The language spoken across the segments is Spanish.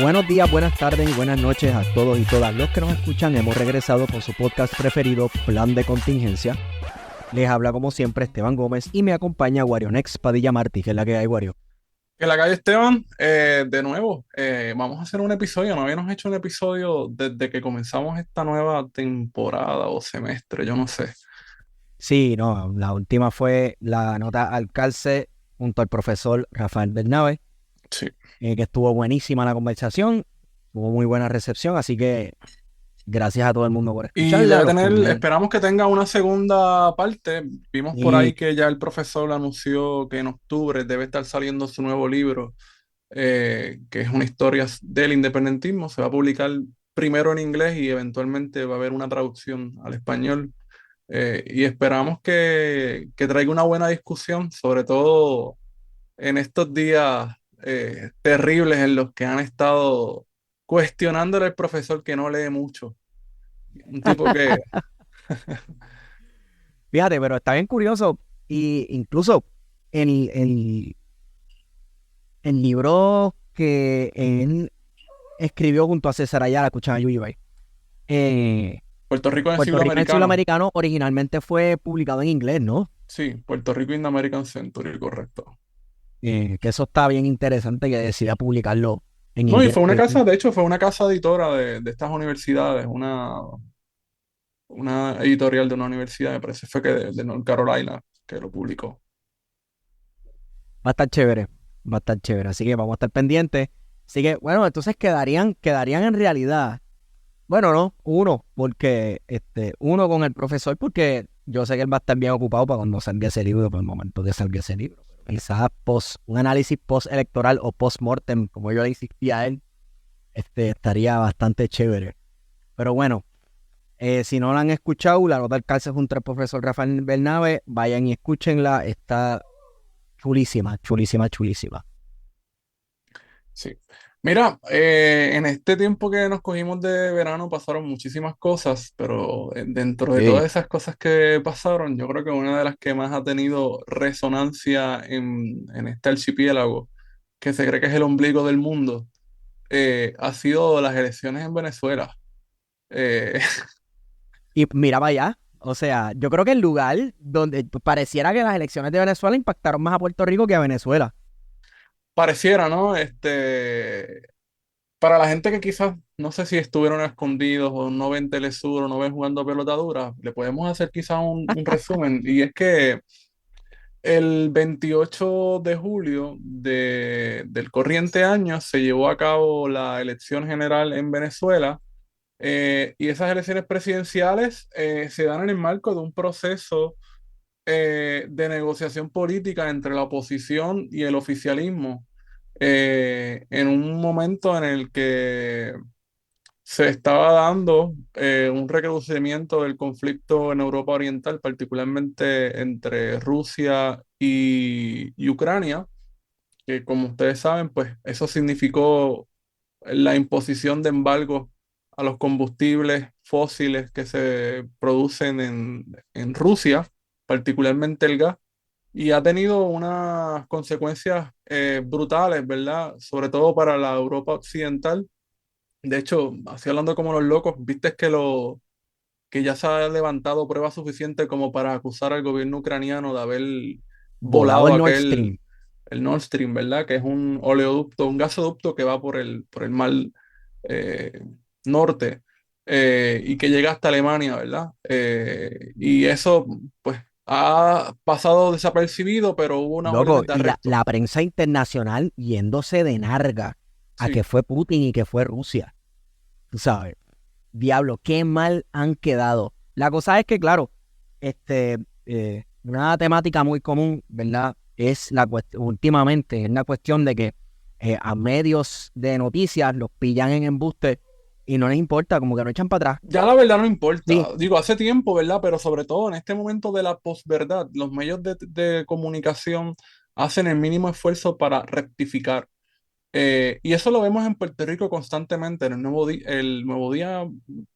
Buenos días, buenas tardes y buenas noches a todos y todas los que nos escuchan. Hemos regresado con su podcast preferido, Plan de Contingencia. Les habla como siempre Esteban Gómez y me acompaña Warionex Padilla Martí, que es la que hay, Wario. En la calle Esteban, de nuevo, vamos a hacer un episodio. No habíamos hecho un episodio desde que comenzamos esta nueva temporada o semestre, yo no sé. Sí, no, la última fue la nota al calce junto al profesor Rafael Bernabe, Sí. que estuvo buenísima la conversación, tuvo muy buena recepción, así que gracias a todo el mundo por Y escucharla, los que me... esperamos que tenga una segunda parte. Vimos por Y ahí que ya el profesor anunció que en octubre debe estar saliendo su nuevo libro, que es una historia del independentismo. Se va a publicar primero en inglés y eventualmente va a haber una traducción al español. Y esperamos que traiga una buena discusión, sobre todo en estos días terribles en los que han estado cuestionándole al profesor que no lee mucho. Un tipo que, fíjate, pero está bien curioso, y incluso el, el libro que él escribió junto a César Ayala, escuchaba Yuyibay. Puerto Rico en el Puerto siglo Rico en el siglo americano. americano originalmente fue publicado en inglés, ¿no? Sí, Puerto Rico in the American Century, correcto. Que eso está bien interesante que decida publicarlo en No, y inglés. fue una casa, de hecho, fue una casa editora de estas universidades, una editorial de una universidad, me parece fue que de North Carolina, que lo publicó. Va a estar chévere, va a estar chévere. Así que vamos a estar pendientes. Así que, bueno, entonces quedarían en realidad, bueno, no, porque uno con el profesor, porque yo sé que él va a estar bien ocupado para cuando salga ese libro, por el momento que salga ese libro. Quizás un análisis post-electoral o post-mortem, como yo le insistía a él, estaría bastante chévere. Pero bueno, si no la han escuchado, la nota del calce junto al profesor Rafael Bernabe, vayan y escúchenla, está chulísima, chulísima, chulísima. Sí. Mira, en este tiempo que nos cogimos de verano pasaron muchísimas cosas, pero dentro de todas Sí. esas cosas que pasaron, yo creo que una de las que más ha tenido resonancia en este archipiélago, que se cree que es el ombligo del mundo, ha sido las elecciones en Venezuela. Eh, Y mira para allá, o sea, yo creo que el lugar donde pareciera que las elecciones de Venezuela impactaron más a Puerto Rico que a Venezuela. pareciera, ¿no? Para la gente que quizás no sé si estuvieron escondidos o no ven Telesur o no ven jugando pelota dura, le podemos hacer quizás un resumen. Y es que el 28 de julio del corriente año se llevó a cabo la elección general en Venezuela, y esas elecciones presidenciales se dan en el marco de un proceso de negociación política entre la oposición y el oficialismo, en un momento en el que se estaba dando un recrudecimiento del conflicto en Europa Oriental, particularmente entre Rusia y Ucrania, que como ustedes saben, pues eso significó la imposición de embargos a los combustibles fósiles que se producen en Rusia, particularmente el gas, y ha tenido unas consecuencias brutales, ¿verdad? Sobre todo para la Europa occidental. De hecho, así hablando como los locos, viste que ya se ha levantado pruebas suficientes como para acusar al gobierno ucraniano de haber Volado volado el Nord Stream. el Nord Stream, ¿verdad? Que es un oleoducto, un gasoducto que va por el mar eh, norte, y que llega hasta Alemania, ¿verdad? Y eso, pues, ha pasado desapercibido, pero hubo unas Loco, órdenes de y la, arresto. la prensa internacional yéndose de narga a que Sí, fue Putin y que fue Rusia. Tú sabes, diablo, qué mal han quedado. La cosa es que, claro, una temática muy común, ¿verdad? Es últimamente, es la cuestión de que a medios de noticias los pillan en embuste y no les importa, como que no echan para atrás. ya la verdad no Sí, importa. Digo, hace tiempo, ¿verdad? Pero sobre todo en este momento de la posverdad, los medios de comunicación hacen el mínimo esfuerzo para rectificar. Y eso lo vemos en Puerto Rico constantemente, en el nuevo día,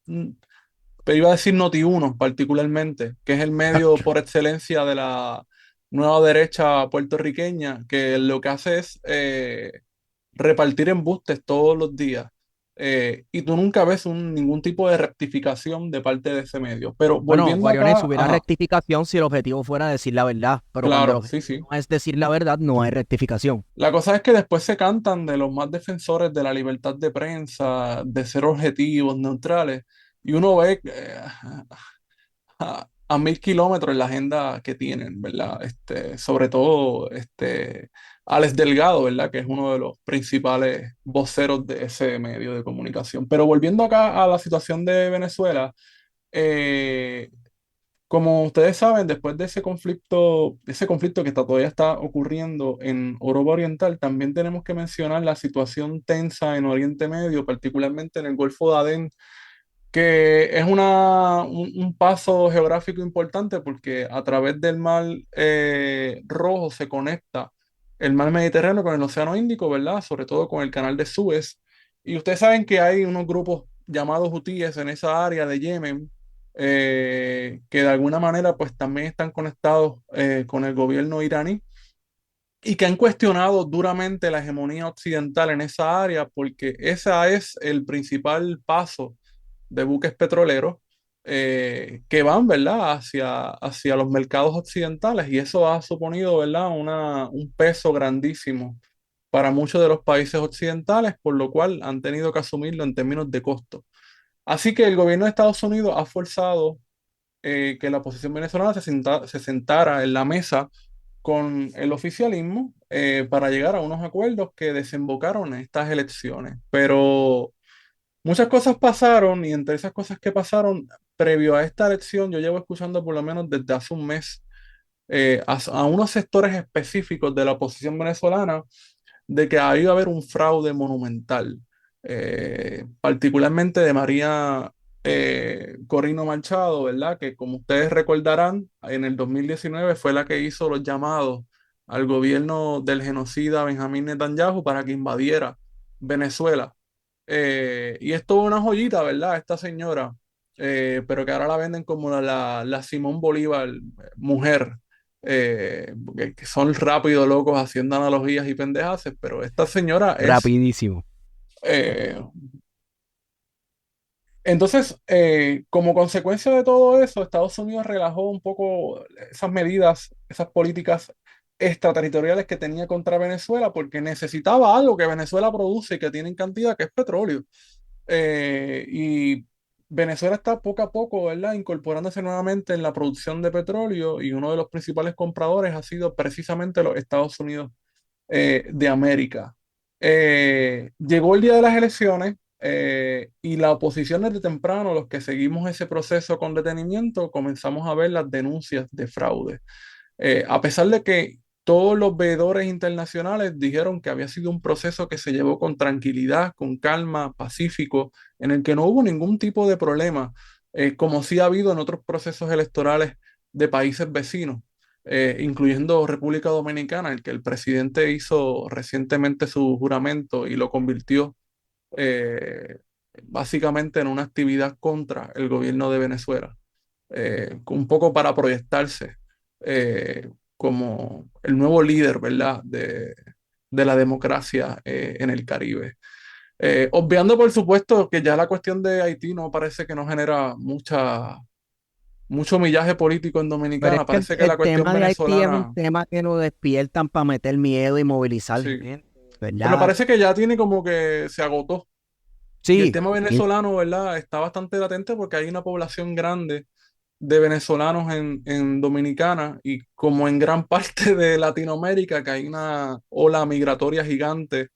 mm, pero iba a decir Noti1 particularmente, que es el medio por excelencia de la nueva derecha puertorriqueña, que lo que hace es repartir embustes todos los días. Y tú nunca ves ningún tipo de rectificación de parte de ese medio. Pero Bueno, volviendo Guariones, acá, hubiera ajá, rectificación si el objetivo fuera decir la verdad, pero cuando el claro, sí, objetivo sí. no es decir la verdad, no hay rectificación. La cosa es que después se cantan de los más defensores de la libertad de prensa, de ser objetivos, neutrales, y uno ve a 1000 kilómetros en la agenda que tienen, ¿verdad? Sobre todo Alex Delgado, ¿verdad? Que es uno de los principales voceros de ese medio de comunicación. Pero volviendo acá a la situación de Venezuela, eh, como ustedes saben, después de ese conflicto que todavía está ocurriendo en Europa Oriental, también tenemos que mencionar la situación tensa en Oriente Medio, particularmente en el Golfo de Adén, que es un paso geográfico importante porque a través del mar Rojo se conecta el mar Mediterráneo con el Océano Índico, ¿verdad? Sobre todo con el canal de Suez. Y ustedes saben que hay unos grupos llamados hutíes en esa área de Yemen, que de alguna manera pues también están conectados con el gobierno iraní y que han cuestionado duramente la hegemonía occidental en esa área porque ese es el principal paso de buques petroleros que van, ¿verdad?, hacia los mercados occidentales y eso ha suponido, ¿verdad?, un peso grandísimo para muchos de los países occidentales, por lo cual han tenido que asumirlo en términos de costo. Así que el gobierno de Estados Unidos ha forzado que la oposición venezolana se sentara en la mesa con el oficialismo para llegar a unos acuerdos que desembocaron en estas elecciones. Pero muchas cosas pasaron y entre esas cosas que pasaron previo a esta elección, yo llevo escuchando por lo menos desde hace un mes a unos sectores específicos de la oposición venezolana de que ahí va a haber un fraude monumental, particularmente de María Corino Machado, ¿verdad? Que como ustedes recordarán, en el 2019 fue la que hizo los llamados al gobierno del genocida Benjamín Netanyahu para que invadiera Venezuela. Y es toda una joyita, ¿verdad? Esta señora, pero que ahora la venden como la Simón Bolívar mujer, que son rápido locos haciendo analogías y pendejaces, pero esta señora es... Rapidísimo. eh, entonces, como consecuencia de todo eso, Estados Unidos relajó un poco esas medidas, esas políticas extraterritoriales que tenía contra Venezuela, porque necesitaba algo que Venezuela produce y que tiene en cantidad, que es petróleo. Y Venezuela está poco a poco, ¿verdad?, incorporándose nuevamente en la producción de petróleo y uno de los principales compradores ha sido precisamente los Estados Unidos de América. Llegó el día de las elecciones y la oposición desde temprano, los que seguimos ese proceso con detenimiento, comenzamos a ver las denuncias de fraude. A pesar de que todos los veedores internacionales dijeron que había sido un proceso que se llevó con tranquilidad, con calma, pacífico, en el que no hubo ningún tipo de problema, como sí ha habido en otros procesos electorales de países vecinos, incluyendo República Dominicana, en el que el presidente hizo recientemente su juramento y lo convirtió eh, básicamente en una actividad contra el gobierno de Venezuela, un poco para proyectarse como el nuevo líder, ¿verdad?, de la democracia en el Caribe. Obviando, por supuesto, que ya la cuestión de Haití no parece que no genera mucho millaje político en Pero es Dominicana. que Parece que la el cuestión tema de Haití es un venezolana, tema que lo despiertan para meter miedo y movilizar sí. gente, Pero ¿verdad? parece que ya tiene como que se agotó. Y el Sí, tema venezolano, ¿verdad?, está bastante latente porque hay una población grande de venezolanos en Dominicana y como en gran parte de Latinoamérica, que hay una ola migratoria gigante.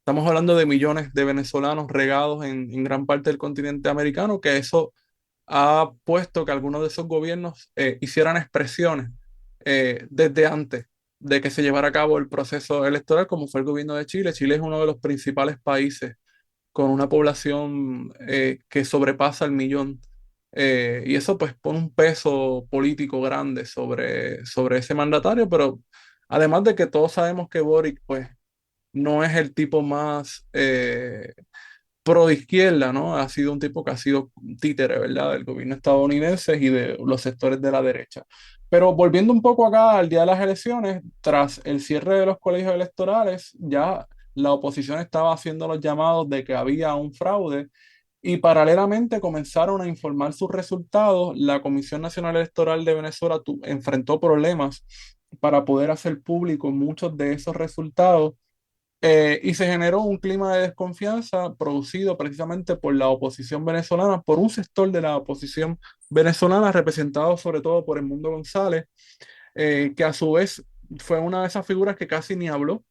Estamos hablando de millones de venezolanos regados en gran parte del continente americano, que eso ha puesto que algunos de esos gobiernos hicieran expresiones desde antes de que se llevara a cabo el proceso electoral, como fue el gobierno de Chile. Chile es uno de los principales países con una población que sobrepasa el millón. Y eso pues pone un peso político grande sobre ese mandatario, pero además de que todos sabemos que Boric pues no es el tipo más pro izquierda, ¿no? Ha sido un tipo que ha sido un títere, ¿verdad?, del gobierno estadounidense y de los sectores de la derecha. Pero volviendo un poco acá al día de las elecciones, tras el cierre de los colegios electorales, ya la oposición estaba haciendo los llamados de que había un fraude y paralelamente comenzaron a informar sus resultados. La Comisión Nacional Electoral de Venezuela enfrentó problemas para poder hacer público muchos de esos resultados, y se generó un clima de desconfianza producido precisamente por la oposición venezolana, por un sector de la oposición venezolana representado sobre todo por Edmundo González, que a su vez fue una de esas figuras que casi ni habló.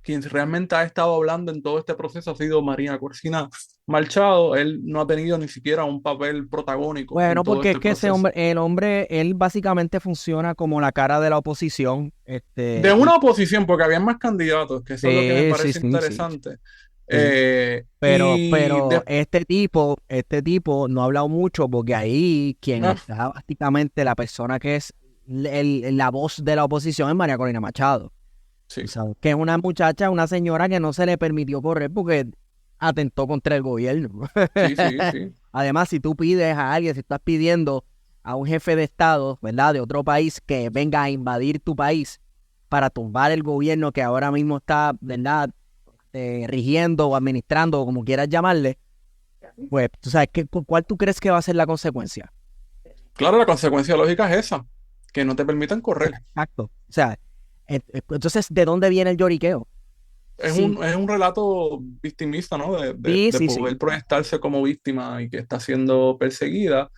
Quien realmente ha estado hablando en todo este proceso ha sido María Cortina Machado. Él no ha tenido ni siquiera un papel protagónico en Bueno, todo porque es este que ese proceso. hombre, el hombre, él básicamente funciona como la cara de la oposición, De y una oposición, porque había más candidatos, que eso es lo que me sí, sí, parece sí, sí, interesante. sí. Y Pero este tipo no ha hablado mucho porque ahí quien ah, está básicamente la persona que es la voz de la oposición es María Corina Machado. Tú sí, sabes, que es una muchacha, una señora que no se le permitió correr porque atentó contra el gobierno. sí, sí, sí. Además, si tú pides a alguien, si estás pidiendo a un jefe de Estado, ¿verdad?, de otro país que venga a invadir tu país para tumbar el gobierno que ahora mismo está, ¿verdad?, rigiendo o administrando, o como quieras llamarle, pues, tú sabes, ¿cuál tú crees que va a ser la consecuencia? Claro, la consecuencia lógica es esa, que no te permitan correr. Exacto. O sea, entonces, ¿de dónde viene el lloriqueo? Sí, Es un relato victimista, ¿no? sí, De sí, sí. poder proyectarse como víctima y que está siendo perseguida.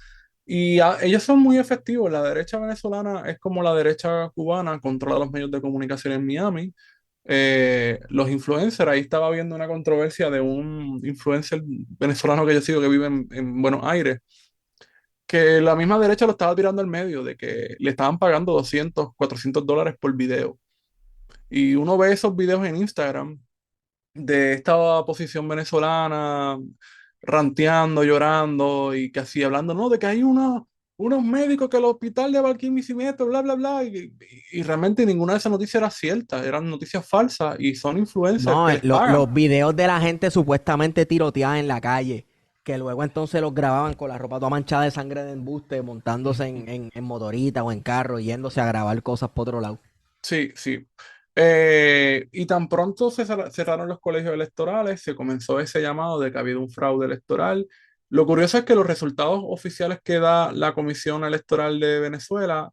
Y ellos son muy efectivos. La derecha venezolana es como la derecha cubana, controla los medios de comunicación en Miami. Los influencers, ahí estaba viendo una controversia de un influencer venezolano que yo sigo que vive en Buenos Aires, que la misma derecha lo estaba tirando al medio, de que le estaban pagando 200 $400 por video. Y uno ve esos videos en Instagram de esta posición venezolana ranteando, llorando y casi hablando, no, de que hay unos médicos que el hospital de Barquisimeto, bla, bla, bla, y realmente ninguna de esas noticias era cierta, eran noticias falsas y son influencers No, que les los pagan. videos de la gente supuestamente tiroteada en la calle, que luego entonces los grababan con la ropa toda manchada de sangre de embuste, montándose en motorita o en carro, yéndose a grabar cosas por otro lado. Sí, sí. Y tan pronto cerraron los colegios electorales, se comenzó ese llamado de que había un fraude electoral. Lo curioso es que los resultados oficiales que da la Comisión Electoral de Venezuela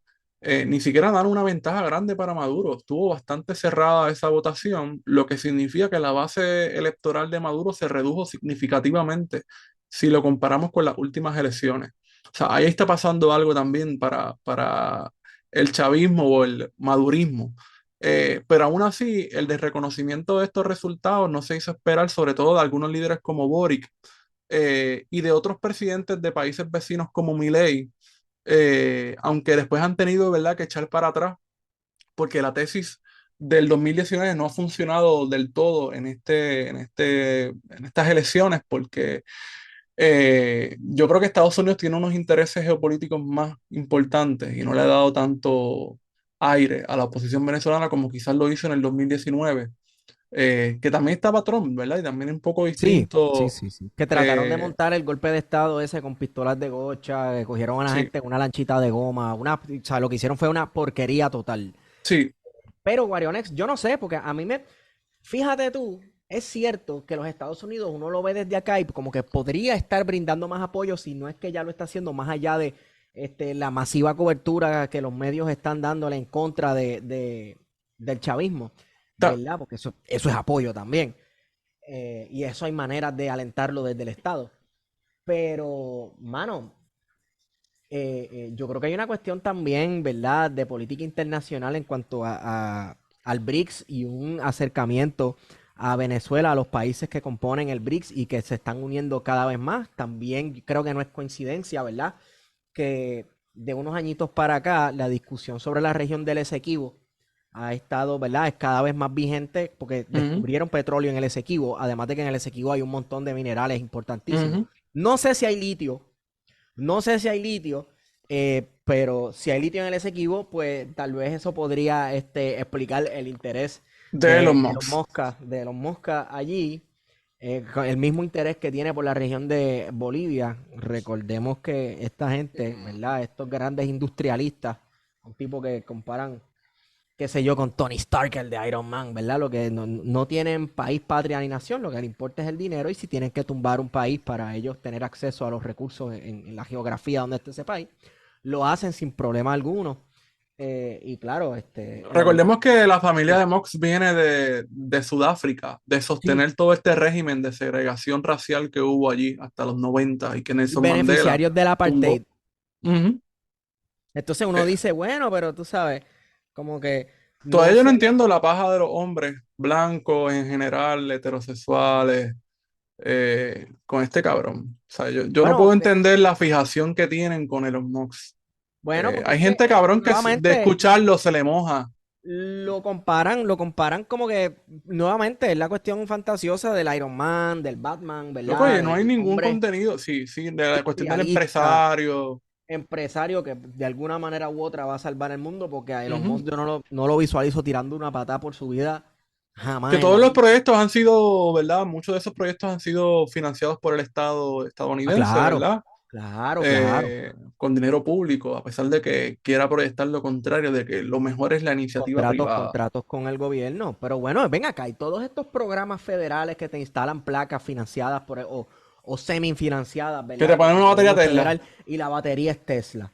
ni siquiera dan una ventaja grande para Maduro. Estuvo bastante cerrada esa votación, lo que significa que la base electoral de Maduro se redujo significativamente si lo comparamos con las últimas elecciones. O sea, ahí está pasando algo también para el chavismo o el madurismo. Pero aún así, el desreconocimiento de estos resultados no se hizo esperar, sobre todo de algunos líderes como Boric, y de otros presidentes de países vecinos como Milei, aunque después han tenido, ¿verdad?, que echar para atrás, porque la tesis del 2019 no ha funcionado del todo en estas elecciones, porque yo creo que Estados Unidos tiene unos intereses geopolíticos más importantes y no le ha dado tanto aire a la oposición venezolana como quizás lo hizo en el 2019, que también estaba Trump, ¿verdad? Y también un poco Sí, sí, distinto. sí, sí. Que trataron de eh, montar el golpe de estado ese con pistolas de gocha, que cogieron a la sí, gente en una lanchita de goma, o sea, lo que hicieron fue una porquería total. sí, Pero Guarionex, yo no sé, porque a mí fíjate tú, es cierto que los Estados Unidos uno lo ve desde acá y como que podría estar brindando más apoyo si no es que ya lo está haciendo más allá de la masiva cobertura que los medios están dándole en contra del chavismo, ta- ¿verdad? Porque eso es apoyo también. Y eso hay maneras de alentarlo desde el Estado. Pero, mano, yo creo que hay una cuestión también, ¿verdad?, de política internacional en cuanto al BRICS y un acercamiento a Venezuela, a los países que componen el BRICS y que se están uniendo cada vez más. También creo que no es coincidencia, ¿verdad?, que de unos añitos para acá la discusión sobre la región del Esequibo ha estado, ¿verdad?, es cada vez más vigente porque ujú, descubrieron petróleo en el Esequibo, además de que en el Esequibo hay un montón de minerales importantísimos. ujú. No sé si hay litio, no sé si hay litio, pero si hay litio en el Esequibo, pues tal vez eso podría explicar el interés De Elon Musk. de los Mosca allí, con el mismo interés que tiene por la región de Bolivia. Recordemos que esta gente, ¿verdad? Estos grandes industrialistas, un tipo que qué sé yo, con Tony Stark, el de Iron Man, ¿verdad? Lo que no tienen país, patria ni nación, lo que les importa es el dinero y si tienen que tumbar un país para ellos tener acceso a los recursos en la geografía donde esté ese país, lo hacen sin problema alguno. Y claro, Elon Musk, Recordemos que la familia de Mox viene de Sudáfrica, de sí, sostener todo este régimen de segregación racial que hubo allí hasta los 90 y que Nelson Mandela beneficiarios del apartheid. tumbó. Ujú. Entonces uno Eh, dice, bueno, pero tú sabes, como que no Todavía yo no sería... entiendo la paja de los hombres blancos en general, heterosexuales, con este cabrón. O sea, yo no Bueno, puedo entender la fijación que tienen con Elon Musk. bueno, porque Hay es que gente cabrón que de nuevamente escucharlo se le moja. lo comparan como que nuevamente es la cuestión fantasiosa del Iron Man, del Batman, Loco, ¿verdad? oye, no hay Del ningún hombre contenido. Sí, sí, de la cuestión del idealista, empresario. empresario que de alguna manera u otra va a salvar el mundo, porque a Elon Ujú. Musk yo no lo visualizo tirando una patada por su vida Que jamás en todos la los vida. proyectos han sido, ¿verdad? Muchos de esos proyectos han sido financiados por el Estado Ah, estadounidense, claro, ¿verdad? claro, claro. Con dinero público, a pesar de que quiera proyectar lo contrario, de que lo mejor es la iniciativa Contratos, privada. contratos con el gobierno. Pero bueno, ven acá, y todos estos programas federales que te instalan placas financiadas o semi-financiadas, Que ¿verdad? te Por ponen el una batería gobierno Tesla. federal y la batería es Tesla.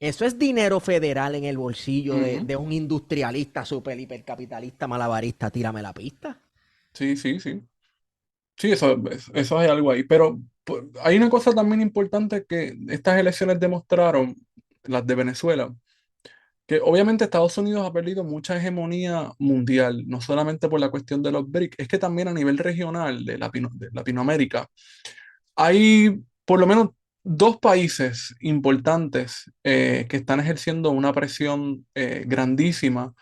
Eso es dinero federal en el bolsillo de, Ujú. de un industrialista super hipercapitalista malabarista. Tírame la pista. Sí, sí, sí. Sí, eso hay algo ahí. Pero hay una cosa también importante que estas elecciones demostraron, las de Venezuela, que obviamente Estados Unidos ha perdido mucha hegemonía mundial, no solamente por la cuestión de los BRICS, es que también a nivel regional de Latinoamérica hay por lo menos dos países importantes que están ejerciendo una presión grandísima,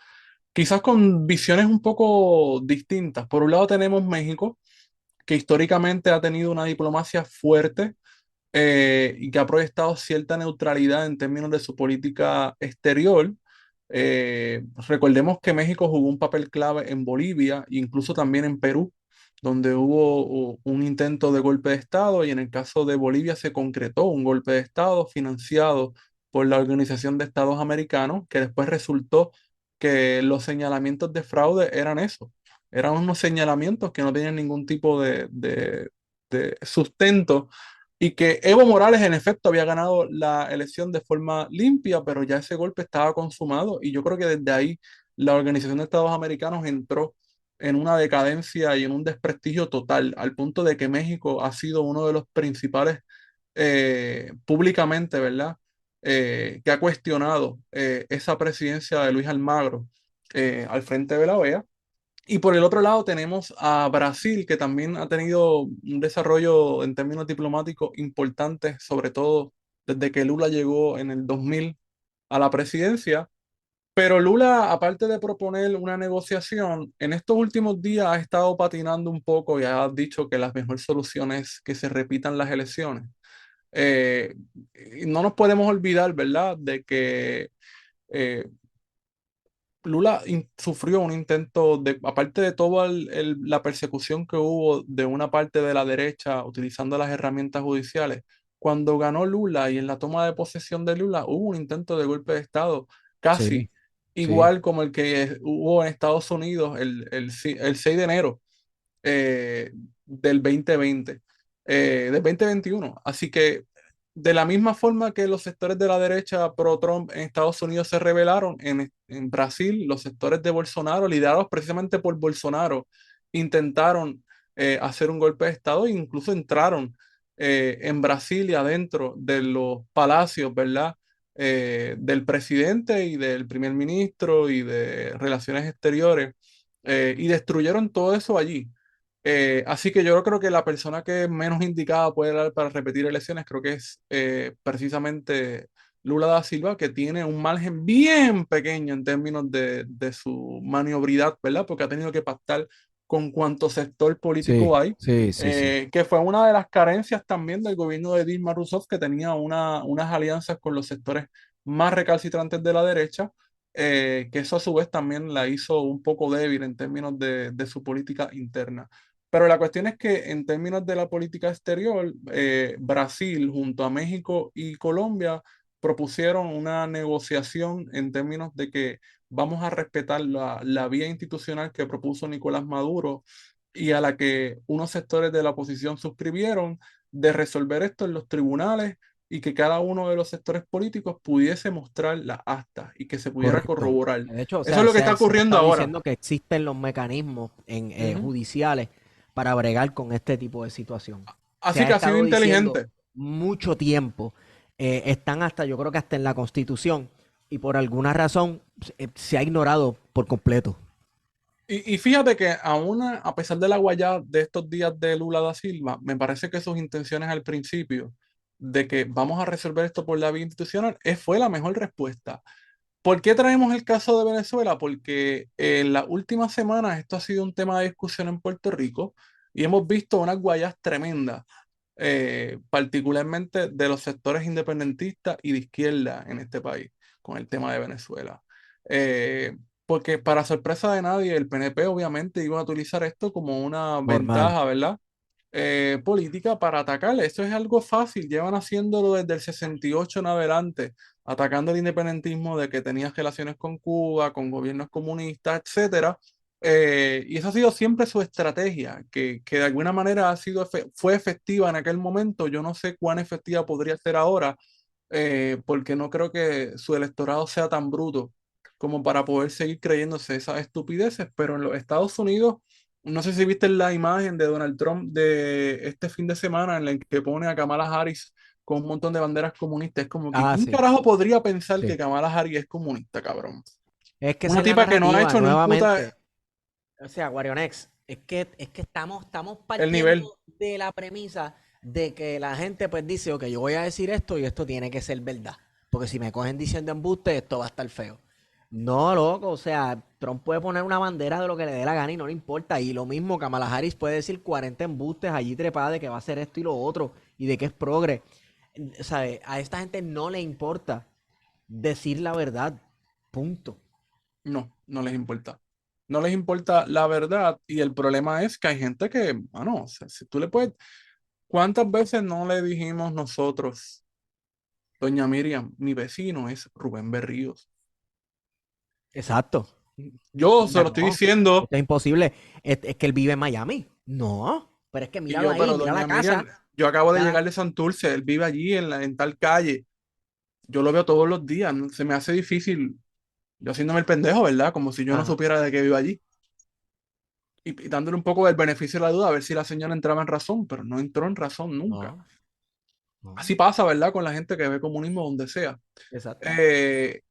quizás con visiones un poco distintas. Por un lado tenemos México, que históricamente ha tenido una diplomacia fuerte y que ha proyectado cierta neutralidad en términos de su política exterior. Recordemos que México jugó un papel clave en Bolivia e incluso también en Perú, donde hubo un intento de golpe de Estado y en el caso de Bolivia se concretó un golpe de Estado financiado por la Organización de Estados Americanos, que después resultó que los señalamientos de fraude eran eso, eran unos señalamientos que no tenían ningún tipo de sustento y que Evo Morales en efecto había ganado la elección de forma limpia, pero ya ese golpe estaba consumado y yo creo que desde ahí la Organización de Estados Americanos entró en una decadencia y en un desprestigio total, al punto de que México ha sido uno de los principales públicamente, ¿verdad? Que ha cuestionado esa presidencia de Luis Almagro al frente de la OEA. Y por el otro lado tenemos a Brasil, que también ha tenido un desarrollo en términos diplomáticos importante, sobre todo desde que Lula llegó en el 2000 a la presidencia. Pero Lula, aparte de proponer una negociación, en estos últimos días ha estado patinando un poco y ha dicho que la mejor solución es que se repitan las elecciones. Eh, y no nos podemos olvidar, ¿verdad?, de que eh, Lula sufrió un intento de, aparte de toda la persecución que hubo de una parte de la derecha utilizando las herramientas judiciales, cuando ganó Lula y en la toma de posesión de Lula hubo un intento de golpe de Estado Sí, casi sí, igual como el que hubo en Estados Unidos el 6 de enero del 2020, del 2021. Así que de la misma forma que los sectores de la derecha pro-Trump en Estados Unidos se rebelaron, en Brasil los sectores de Bolsonaro, liderados precisamente por Bolsonaro, intentaron hacer un golpe de Estado e incluso entraron en Brasil y adentro de los palacios, ¿verdad? Del presidente y del primer ministro y de relaciones exteriores y destruyeron todo eso allí. Así que yo creo que la persona que menos indicada puede dar para repetir elecciones creo que es precisamente Lula da Silva, que tiene un margen bien pequeño en términos de su maniobridad, ¿verdad? Porque ha tenido que pactar con cuánto sector sí, político hay, sí, sí, sí. que fue una de las carencias también del gobierno de Dilma Rousseff, que tenía unas alianzas con los sectores más recalcitrantes de la derecha, que eso a su vez también la hizo un poco débil en términos de su política interna. Pero la cuestión es que en términos de la política exterior, Brasil junto a México y Colombia propusieron una negociación en términos de que vamos a respetar la vía institucional que propuso Nicolás Maduro y a la que unos sectores de la oposición suscribieron de resolver esto en los tribunales y que cada uno de los sectores políticos pudiese mostrar las actas y que se pudiera Correcto. corroborar. De hecho, o Eso es sea, lo que está se ha ocurriendo estado ahora. diciendo que existen los mecanismos Ujú. judiciales para bregar con este tipo de situación. Se Así ha que ha sido estado diciendo inteligente. mucho tiempo, están hasta, yo creo que hasta en la Constitución, y por alguna razón se ha ignorado por completo. Y fíjate que aún a pesar de la guayá de estos días de Lula da Silva, me parece que sus intenciones al principio de que vamos a resolver esto por la vía institucional fue la mejor respuesta. ¿Por qué traemos el caso de Venezuela? Porque en las últimas semanas esto ha sido un tema de discusión en Puerto Rico y hemos visto unas guayas tremendas, particularmente de los sectores independentistas y de izquierda en este país, con el tema de Venezuela. Eh, Porque para sorpresa de nadie, el PNP obviamente iba a utilizar esto como una Normal. ventaja, ¿verdad? Política para atacarle. Eso es algo fácil, llevan haciéndolo desde el 68 en adelante, atacando el independentismo de que tenía relaciones con Cuba, con gobiernos comunistas, etcétera. Y esa ha sido siempre su estrategia, que de alguna manera fue efectiva en aquel momento. Yo no sé cuán efectiva podría ser ahora, porque no creo que su electorado sea tan bruto como para poder seguir creyéndose esas estupideces, pero en los Estados Unidos, no sé si viste la imagen de Donald Trump de este fin de semana en la que pone a Kamala Harris con un montón de banderas comunistas. Es como que, Ah, ¿quién sí, carajo podría pensar que sí. Kamala Harris es comunista, cabrón? Es que esa Una es la tipa que no ha narrativa, hecho ni un puta nuevamente. O sea, Guarionex, es que estamos el nivel. partiendo de la premisa de que la gente pues dice, ok, yo voy a decir esto y esto tiene que ser verdad. Porque si me cogen diciendo embuste, esto va a estar feo. No, loco, o sea, Trump puede poner una bandera de lo que le dé la gana y no le importa. Y lo mismo, Kamala Harris puede decir 40 embustes allí trepada de que va a hacer esto y lo otro y de que es progre. O sea, a esta gente no le importa decir la verdad. Punto. No, no les importa. No les importa la verdad y el problema es que hay gente que, bueno, o sea, si tú le puedes, ¿cuántas veces no le dijimos nosotros, doña Miriam, mi vecino es Rubén Berríos? Exacto. Yo se Mira, lo estoy no, diciendo esto es imposible. Es que él vive en Miami. No, pero es que y míralo yo, ahí, pero mira la doña Miriam, casa. yo acabo de Ya. llegar de Santurce, él vive allí en tal calle, yo lo veo todos los días, se me hace difícil, yo haciéndome el pendejo, ¿verdad? Como si yo no Ajá. supiera de que vive allí. Y dándole un poco del beneficio de la duda, a ver si la señora entraba en razón, pero no entró en razón nunca. No, no. Así pasa, ¿verdad? Con la gente que ve comunismo donde sea. Exacto.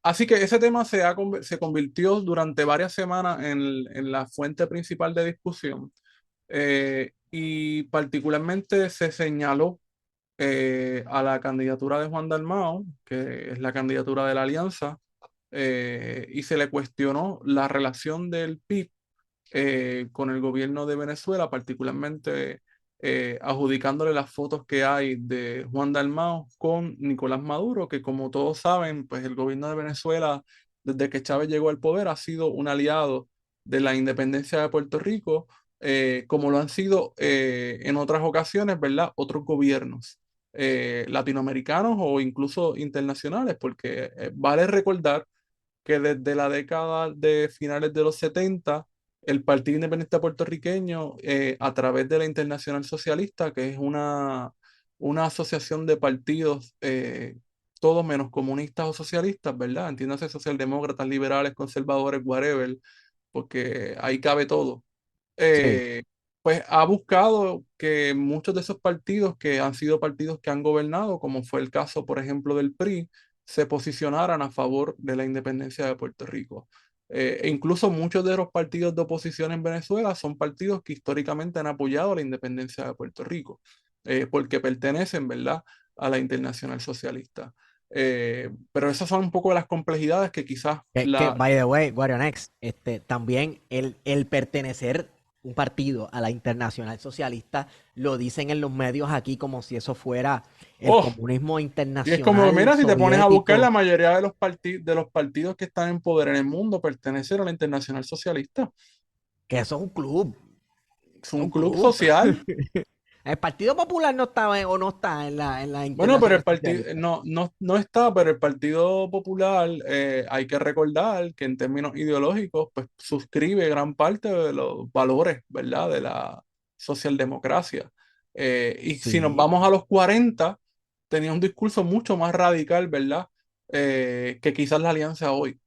Así que ese tema se convirtió durante varias semanas en la fuente principal de discusión, y particularmente se señaló a la candidatura de Juan Dalmao, que es la candidatura de la alianza, y se le cuestionó la relación del PIB con el gobierno de Venezuela, particularmente adjudicándole las fotos que hay de Juan Dalmao con Nicolás Maduro, que como todos saben, pues el gobierno de Venezuela, desde que Chávez llegó al poder, ha sido un aliado de la independencia de Puerto Rico, como lo han sido en otras ocasiones, ¿verdad? Otros gobiernos latinoamericanos o incluso internacionales, porque vale recordar que desde la década de finales de los 70 el Partido Independiente Puertorriqueño, a través de la Internacional Socialista, que es una asociación de partidos, todos menos comunistas o socialistas, ¿verdad? Entiéndase socialdemócratas, liberales, conservadores, whatever, porque ahí cabe todo. Sí. eh, pues ha buscado que muchos de esos partidos que han sido partidos que han gobernado, como fue el caso, por ejemplo, del PRI, se posicionaran a favor de la independencia de Puerto Rico. E incluso muchos de los partidos de oposición en Venezuela son partidos que históricamente han apoyado la independencia de Puerto Rico, porque pertenecen, ¿verdad?, a la Internacional Socialista. Pero esas son un poco las complejidades que quizás By the way, Guarionex, también el pertenecer un partido a la Internacional Socialista lo dicen en los medios aquí como si eso fuera el ¡Oh! comunismo Y es como, internacional mira, si te pones a buscar, la soviético, mayoría de de los partidos que están en poder en el mundo pertenecen a la Internacional Socialista. que eso es un club. Es Es un un club club. social. El Partido Popular no estaba o no está en la Bueno, pero el Internacional partido Socialista. no está, pero el Partido Popular, hay que recordar que en términos ideológicos, pues suscribe gran parte de los valores, ¿verdad? De la socialdemocracia. Y si nos Sí. vamos a los 40 tenía un discurso mucho más radical, ¿verdad? Que quizás la alianza hoy,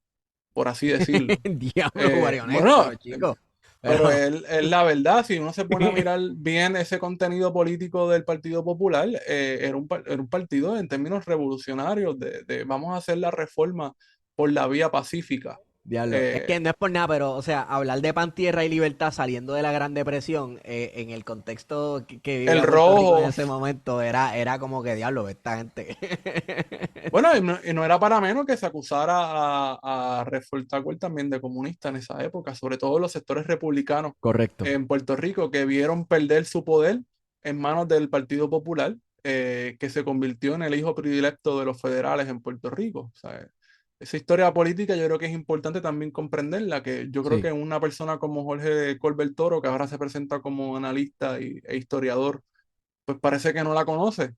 por así decirlo. Diablo, Guarionex, Bueno, pero chico. pero Pero es la verdad, si uno se pone a mirar bien ese contenido político del Partido Popular, era un partido en términos revolucionarios de vamos a hacer la reforma por la vía pacífica. diablo, es Eh, que no es por nada, pero, o sea, hablar de pan, tierra y libertad saliendo de la Gran Depresión, en el contexto que el vivía Puerto Rico en rojo, ese momento, era como que, diablo, esta gente. bueno, y no era para menos que se acusara a Refultacuel también de comunista en esa época, sobre todo los sectores republicanos Correcto. en Puerto Rico que vieron perder su poder en manos del Partido Popular, que se convirtió en el hijo predilecto de los federales en Puerto Rico. O sea, esa historia política yo creo que es importante también comprenderla, que yo creo Sí. que una persona como Jorge Colbert Toro, que ahora se presenta como analista e historiador, pues parece que no la conoce,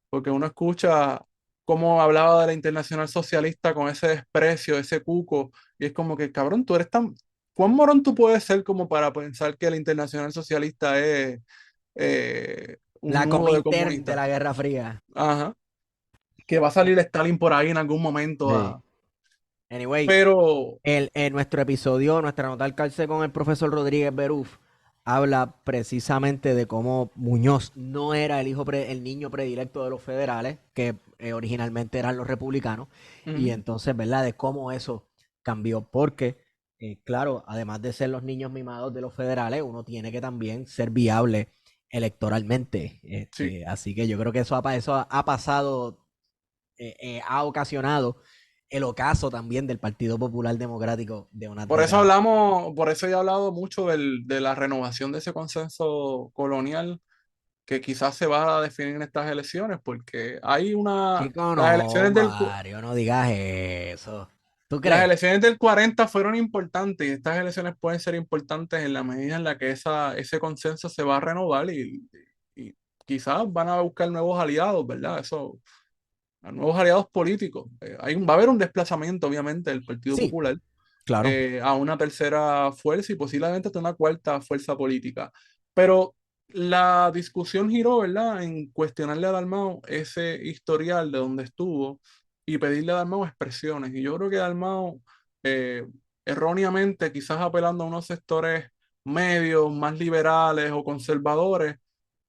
porque uno escucha cómo hablaba de la Internacional Socialista con ese desprecio, ese cuco, y es como que, cabrón, tú eres tan... ¿Cuán morón tú puedes ser como para pensar que la Internacional Socialista es un La nudo de Comintern de comunistas? la Guerra Fría. Ajá. Que va a salir Stalin por ahí en algún momento Sí. a... Anyway, Pero, en nuestro episodio, nuestra nota al calce con el profesor Rodríguez Beruf, habla precisamente de cómo Muñoz no era el niño predilecto de los federales, que originalmente eran los republicanos, y ujú, entonces, ¿verdad? De cómo eso cambió, porque, claro, además de ser los niños mimados de los federales, uno tiene que también ser viable electoralmente. sí. Así que yo creo que eso ha pasado, ha ocasionado el ocaso también del Partido Popular Democrático de una Por eso década. hablamos, por eso he hablado mucho de la renovación de ese consenso colonial que quizás se va a definir en estas elecciones, porque hay una, Chico, las no, elecciones Mario, no digas eso. ¿Tú las crees? elecciones del 40 fueron importantes y estas elecciones pueden ser importantes en la medida en la que ese consenso se va a renovar y quizás van a buscar nuevos aliados, ¿verdad? Eso, a nuevos aliados políticos. Va a haber un desplazamiento, obviamente, del Partido Sí, Popular claro. a una tercera fuerza y posiblemente hasta una cuarta fuerza política. Pero la discusión giró, ¿verdad?, en cuestionarle a Dalmau ese historial de donde estuvo y pedirle a Dalmau expresiones. Y yo creo que Dalmau, eh, erróneamente, quizás apelando a unos sectores medios, más liberales o conservadores,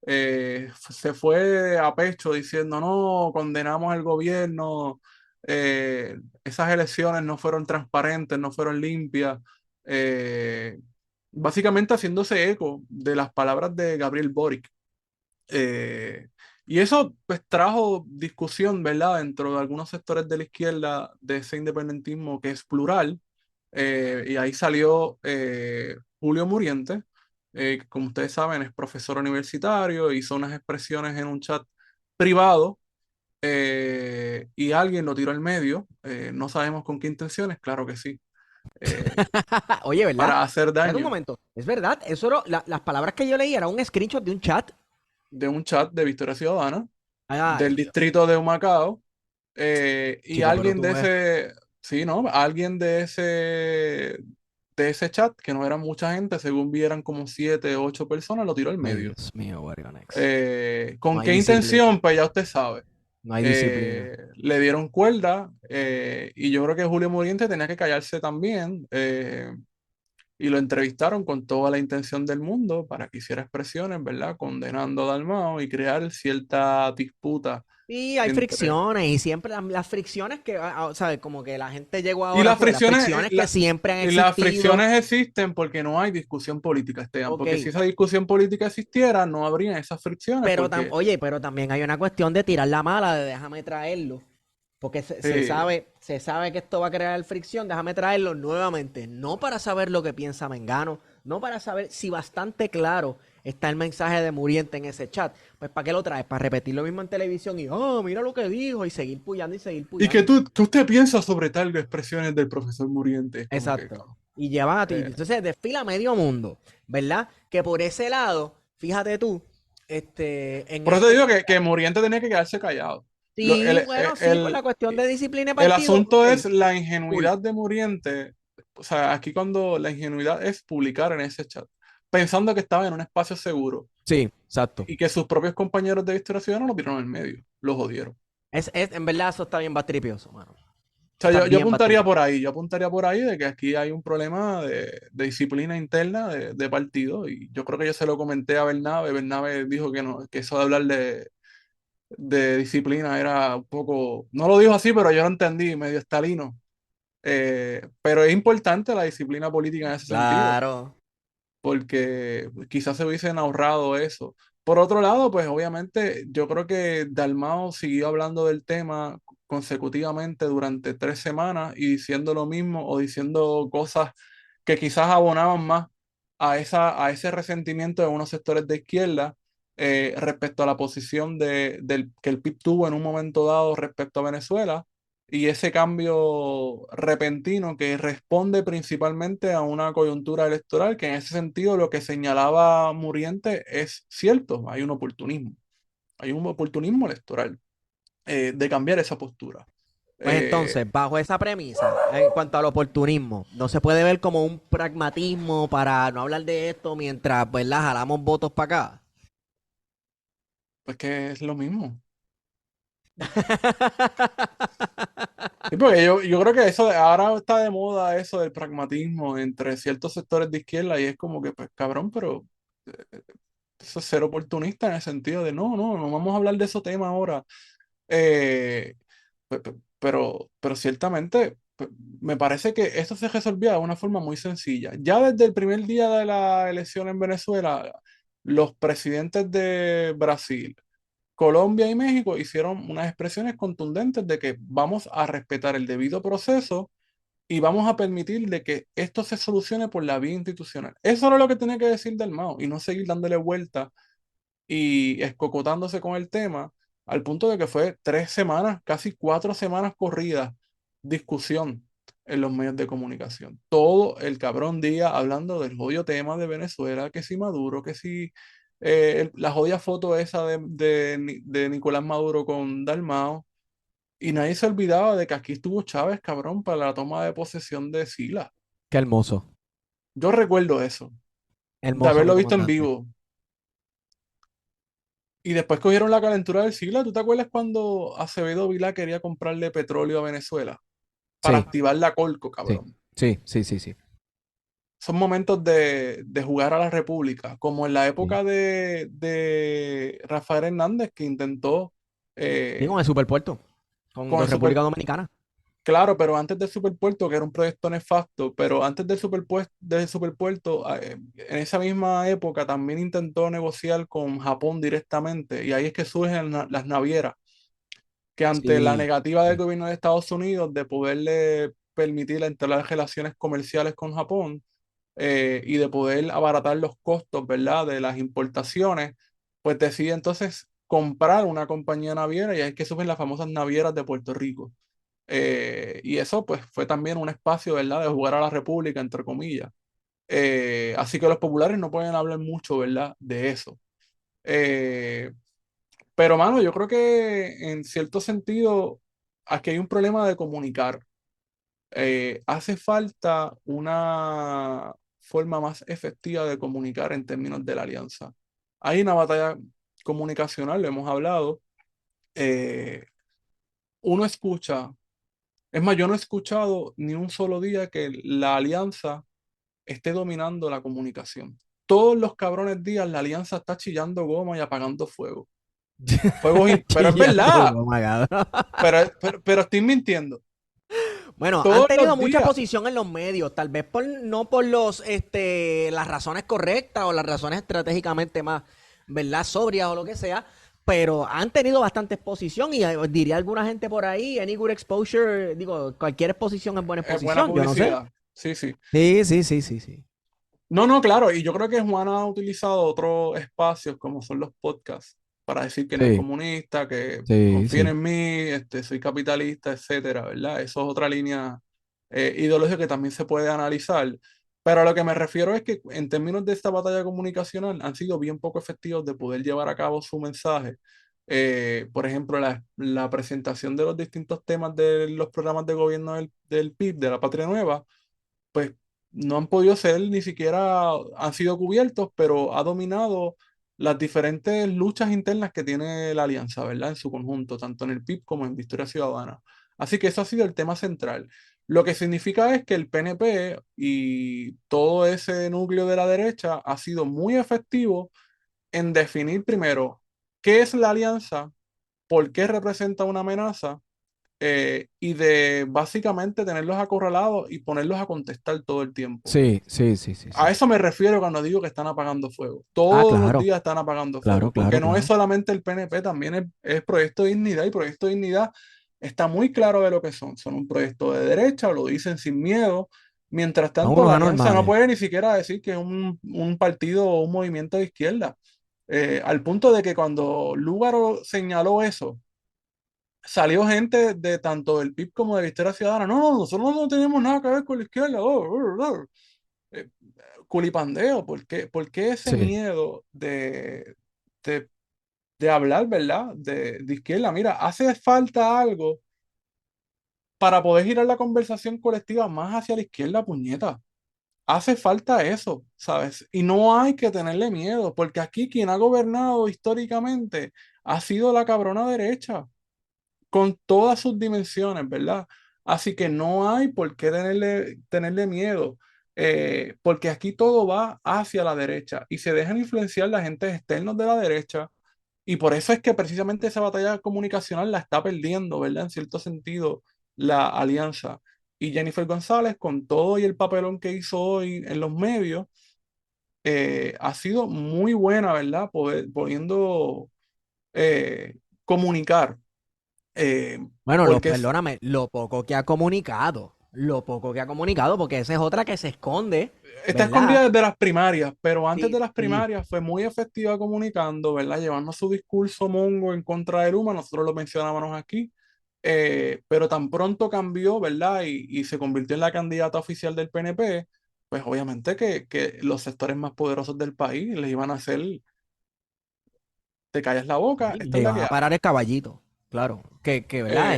se fue a pecho diciendo, no, condenamos al gobierno, esas elecciones no fueron transparentes, no fueron limpias, eh, básicamente haciéndose eco de las palabras de Gabriel Boric. Eh, y eso pues trajo discusión, ¿verdad?, dentro de algunos sectores de la izquierda de ese independentismo que es plural, y ahí salió Julio Muriente, que como ustedes saben es profesor universitario, hizo unas expresiones en un chat privado, y alguien lo tiró al medio, no sabemos con qué intenciones, claro que sí, eh, Oye, ¿verdad? para hacer Espérate un daño, momento. Es verdad, las palabras que yo leí era un screenshot de un chat. de un chat de Victoria Ciudadana Ay, del Dios. distrito de Humacao, y Chico, pero alguien tú de ves. ese, sí, ¿no? Alguien de ese chat, que no eran mucha gente, según vieran como 7, 8 personas, lo tiró al Ay, medio. Dios mío, Warionex. No ¿Con hay qué disciplina. intención? Pues ya usted sabe. No hay disciplina. Le dieron cuerda, y yo creo que Julio Muriente tenía que callarse también, y lo entrevistaron con toda la intención del mundo para que hiciera expresiones, ¿verdad? Condenando a Dalmao y crear cierta disputa Y hay entre... fricciones, y siempre las fricciones que, ¿sabes? Como que la gente llegó Y ahora, las pues las fricciones, fricciones que siempre han y las existido. fricciones existen porque no hay discusión política, Esteban, Ok, porque si esa discusión política existiera, no habría esas fricciones, porque oye, pero también hay una cuestión de tirar la mala, de déjame traerlo. Porque eh, se sabe que esto va a crear fricción, déjame traerlo nuevamente. No para saber lo que piensa Mengano, no para saber si bastante claro está el mensaje de Muriente en ese chat. Pues ¿para qué lo traes? Para repetir lo mismo en televisión y, oh, mira lo que dijo, y seguir puyando y seguir ¿y qué puyando. tú, qué usted piensa sobre tal expresiones del profesor Muriente? Es como que, Exacto. Y llevan a ti. eh, Entonces desfila medio mundo, ¿verdad? Que por ese lado, fíjate tú, En Por eso te este, digo que Muriente tenía que quedarse callado. Lo- sí, bueno, sí, por la cuestión de disciplina de el partido, ok, asunto es la cool. ingenuidad de Muriente. O sea, aquí cuando la ingenuidad es publicar en ese chat, pensando que estaba en un espacio seguro Sí, exacto. y que sus propios compañeros de Victoria Ciudadana lo vieron en medio, lo jodieron. En verdad eso está bien bastripioso, mano. O sea, Está yo bien apuntaría bastripioso. por ahí, yo apuntaría por ahí de que aquí hay un problema de disciplina interna de partido y yo creo que yo se lo comenté a Bernabe, Bernabe dijo que no, que eso de hablar de disciplina era un poco, no lo dijo así, pero yo lo entendí, medio estalino. Pero es importante la disciplina política en ese sentido Claro. porque quizás se hubiesen ahorrado eso. Por otro lado, pues obviamente yo creo que Dalmao siguió hablando del tema consecutivamente durante 3 semanas y diciendo lo mismo o diciendo cosas que quizás abonaban más a ese resentimiento de unos sectores de izquierda respecto a la posición que el PIB tuvo en un momento dado respecto a Venezuela y ese cambio repentino que responde principalmente a una coyuntura electoral, que en ese sentido lo que señalaba Muriente es cierto, hay un oportunismo electoral de cambiar esa postura. Pues Eh, entonces, bajo esa premisa, en cuanto al oportunismo, no se puede ver como un pragmatismo para no hablar de esto mientras, pues, la jalamos votos para acá. pues que es lo mismo. Sí, porque yo creo que ahora está de moda eso del pragmatismo entre ciertos sectores de izquierda y es como que, pues cabrón, pero eso es ser oportunista en el sentido de no vamos a hablar de esos temas ahora. Eh, pero ciertamente me parece que esto se resolvía de una forma muy sencilla. Ya desde el primer día de la elección en Venezuela, los presidentes de Brasil, Colombia y México hicieron unas expresiones contundentes de que vamos a respetar el debido proceso y vamos a permitir de que esto se solucione por la vía institucional. Eso era lo que tenía que decir del Mao y no seguir dándole vuelta y escocotándose con el tema al punto de que fue 3 semanas, casi 4 semanas corridas, discusión en los medios de comunicación. Todo el cabrón día hablando del jodido tema de Venezuela, que si Maduro, que si la jodida foto esa de Nicolás Maduro con Dalmao, y nadie se olvidaba de que aquí estuvo Chávez, cabrón, para la toma de posesión de Sila. Qué hermoso. Yo recuerdo eso, de Hermoso mi haberlo visto en comandante. vivo. Y después cogieron la calentura del siglo. ¿Tú te acuerdas cuando Acevedo Vilá quería comprarle petróleo a Venezuela para Sí, activar la Colco, sí, cabrón? sí, sí, sí, sí. Son momentos de jugar a la República, como en la Sí. época de Rafael Hernández que intentó Sí, con eh, el superpuerto, con con el República super. Dominicana. Claro, pero antes del superpuerto, que era un proyecto nefasto, pero antes del superpuerto, en esa misma época también intentó negociar con Japón directamente, y ahí es que surgen las navieras que ante la Sí, negativa del sí. gobierno de Estados Unidos de poderle permitir entablar relaciones comerciales con Japón y de poder abaratar los costos, ¿verdad?, de las importaciones, pues decide entonces comprar una compañía naviera y ahí es que surgen las famosas navieras de Puerto Rico. Y eso pues fue también un espacio, ¿verdad?, de jugar a la República, entre comillas. Así que los populares no pueden hablar mucho, ¿verdad?, de eso. Eh, pero, mano, yo creo que en cierto sentido aquí hay un problema de comunicar. Hace falta una forma más efectiva de comunicar en términos de la alianza. Hay una batalla comunicacional, lo hemos hablado. Eh, Uno escucha, es más, yo no he escuchado ni un solo día que la alianza esté dominando la comunicación. Todos los cabrones días la alianza está chillando goma y apagando fuego. Pero es Chillando, verdad. oh my God. Pero estoy mintiendo. Bueno, han Todos tenido los mucha días. posición en los medios, tal vez no por las razones correctas o las razones estratégicamente más, ¿verdad? Sobrias o lo que sea, pero han tenido bastante exposición y diría alguna gente por ahí, any good exposure, digo, cualquier exposición es buena Es buena exposición, yo no sé. publicidad. Sí, sí. Sí, sí, sí, sí, sí. No, no, claro. Y yo creo que Juan ha utilizado otros espacios como son los podcasts para decir que no es Sí, comunista, que sí, confíen sí. en mí, soy capitalista, etcétera, ¿verdad? Eso es otra línea ideológica que también se puede analizar. Pero a lo que me refiero es que en términos de esta batalla comunicacional han sido bien poco efectivos de poder llevar a cabo su mensaje. Por ejemplo, la presentación de los distintos temas de los programas de gobierno del PIB, de la Patria Nueva, pues no han podido ser, ni siquiera han sido cubiertos, pero ha dominado las diferentes luchas internas que tiene la alianza, ¿verdad? En su conjunto, tanto en el PIB como en Victoria Ciudadana. Así que eso ha sido el tema central. Lo que significa es que el PNP y todo ese núcleo de la derecha ha sido muy efectivo en definir primero qué es la alianza, por qué representa una amenaza y de básicamente tenerlos acorralados y ponerlos a contestar todo el tiempo. Sí, sí, sí, sí, A sí. eso me refiero cuando digo que están apagando fuego. Ah, Todos los claro, días están apagando claro, fuego, claro, porque no es claro. solamente el PNP, también es Proyecto Dignidad y Proyecto Dignidad está muy claro de lo que son. Son un proyecto de derecha, lo dicen sin miedo. Mientras Son tanto, unos la alianza no anormales. puede ni siquiera decir que es un partido o un movimiento de izquierda. Al punto de que cuando Lúgaro señaló eso, salió gente de tanto del PIB como de Victoria Ciudadana. No, no, nosotros no tenemos nada que ver con la izquierda. Eh, Culipandeo, por qué ese Sí. miedo de, de hablar, ¿verdad? De izquierda. Mira, hace falta algo para poder girar la conversación colectiva más hacia la izquierda, puñeta. Hace falta eso, ¿sabes? Y no hay que tenerle miedo, porque aquí quien ha gobernado históricamente ha sido la cabrona derecha con todas sus dimensiones, ¿verdad? Así que no hay por qué tenerle miedo, porque aquí todo va hacia la derecha y se dejan influenciar la agentes externos de la derecha y por eso es que precisamente esa batalla comunicacional la está perdiendo, ¿verdad? En cierto sentido, la alianza. Y Jennifer González, con todo y el papelón que hizo hoy en los medios, ha sido muy buena, ¿verdad? Pudiendo comunicar. Eh, Bueno, porque perdóname, lo poco que ha comunicado. Lo poco que ha comunicado, porque esa es otra que se esconde, está ¿verdad? escondida desde las primarias, pero antes de Sí, las sí. primarias fue muy efectiva comunicando, ¿verdad? Llevando su discurso mongo en contra de Luma, nosotros lo mencionábamos aquí, pero tan pronto cambió, ¿verdad? Y se convirtió en la candidata oficial del PNP, pues obviamente que los sectores más poderosos del país les iban a hacer, te callas la boca, Sí, esta es le la van que a hay. parar el caballito, claro. ¿Verdad?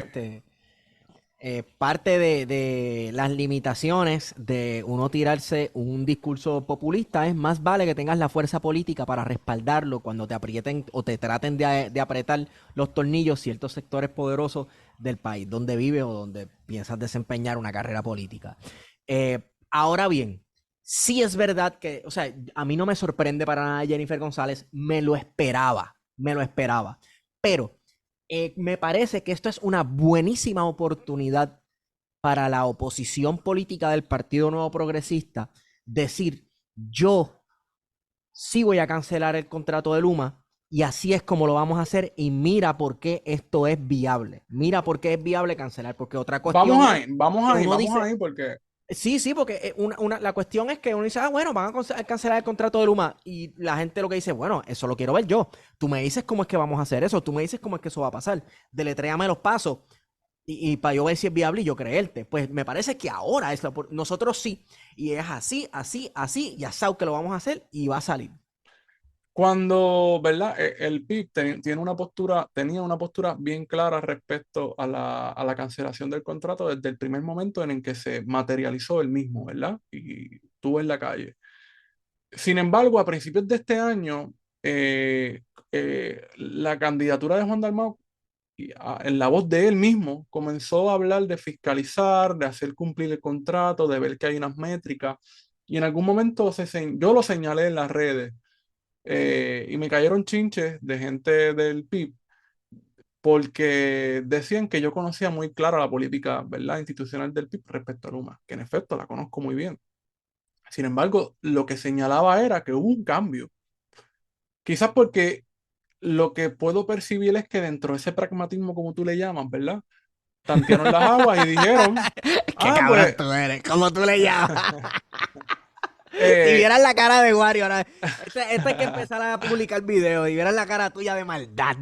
Eh, Parte de las limitaciones de uno tirarse un discurso populista es más vale que tengas la fuerza política para respaldarlo cuando te aprieten o te traten de apretar los tornillos ciertos sectores poderosos del país donde vives o donde piensas desempeñar una carrera política. Ahora bien, sí es verdad que, o sea, a mí no me sorprende para nada Jennifer González, me lo esperaba, pero me parece que esto es una buenísima oportunidad para la oposición política del Partido Nuevo Progresista decir, yo sí voy a cancelar el contrato de Luma y así es como lo vamos a hacer y mira por qué esto es viable. Mira por qué es viable cancelar, porque otra cuestión es que uno vamos dice, ahí, porque sí, sí, porque la cuestión es que uno dice, ah, bueno, van a cancelar el contrato de Luma. Y la gente lo que dice, bueno, eso lo quiero ver yo. Tú me dices cómo es que vamos a hacer eso. Tú me dices cómo es que eso va a pasar. Deletréame los pasos. Y para yo ver si es viable y yo creerte. Pues me parece que ahora nosotros sí. Y es así, así, así. Ya sabes que lo vamos a hacer y va a salir. cuando, ¿verdad? El PIB tenía una postura bien clara respecto a la cancelación del contrato desde el primer momento en el que se materializó el mismo, ¿verdad? Y estuvo en la calle. Sin embargo, a principios de este año, la candidatura de Juan Dalmau, en la voz de él mismo, comenzó a hablar de fiscalizar, de hacer cumplir el contrato, de ver que hay unas métricas. Y en algún momento yo lo señalé en las redes y me cayeron chinches de gente del PIB porque decían que yo conocía muy clara la política, ¿verdad?, institucional del PIB respecto a Luma, que en efecto la conozco muy bien. Sin embargo, lo que señalaba era que hubo un cambio. Quizás porque lo que puedo percibir es que dentro de ese pragmatismo, como tú le llamas, ¿verdad? Tantearon las aguas y dijeron, Qué ah, cabrón pues, tú eres, como tú le llamas. Si eh, vieras la cara de Wario ahora, este hay que empezar a publicar videos y vieras la cara tuya de maldad.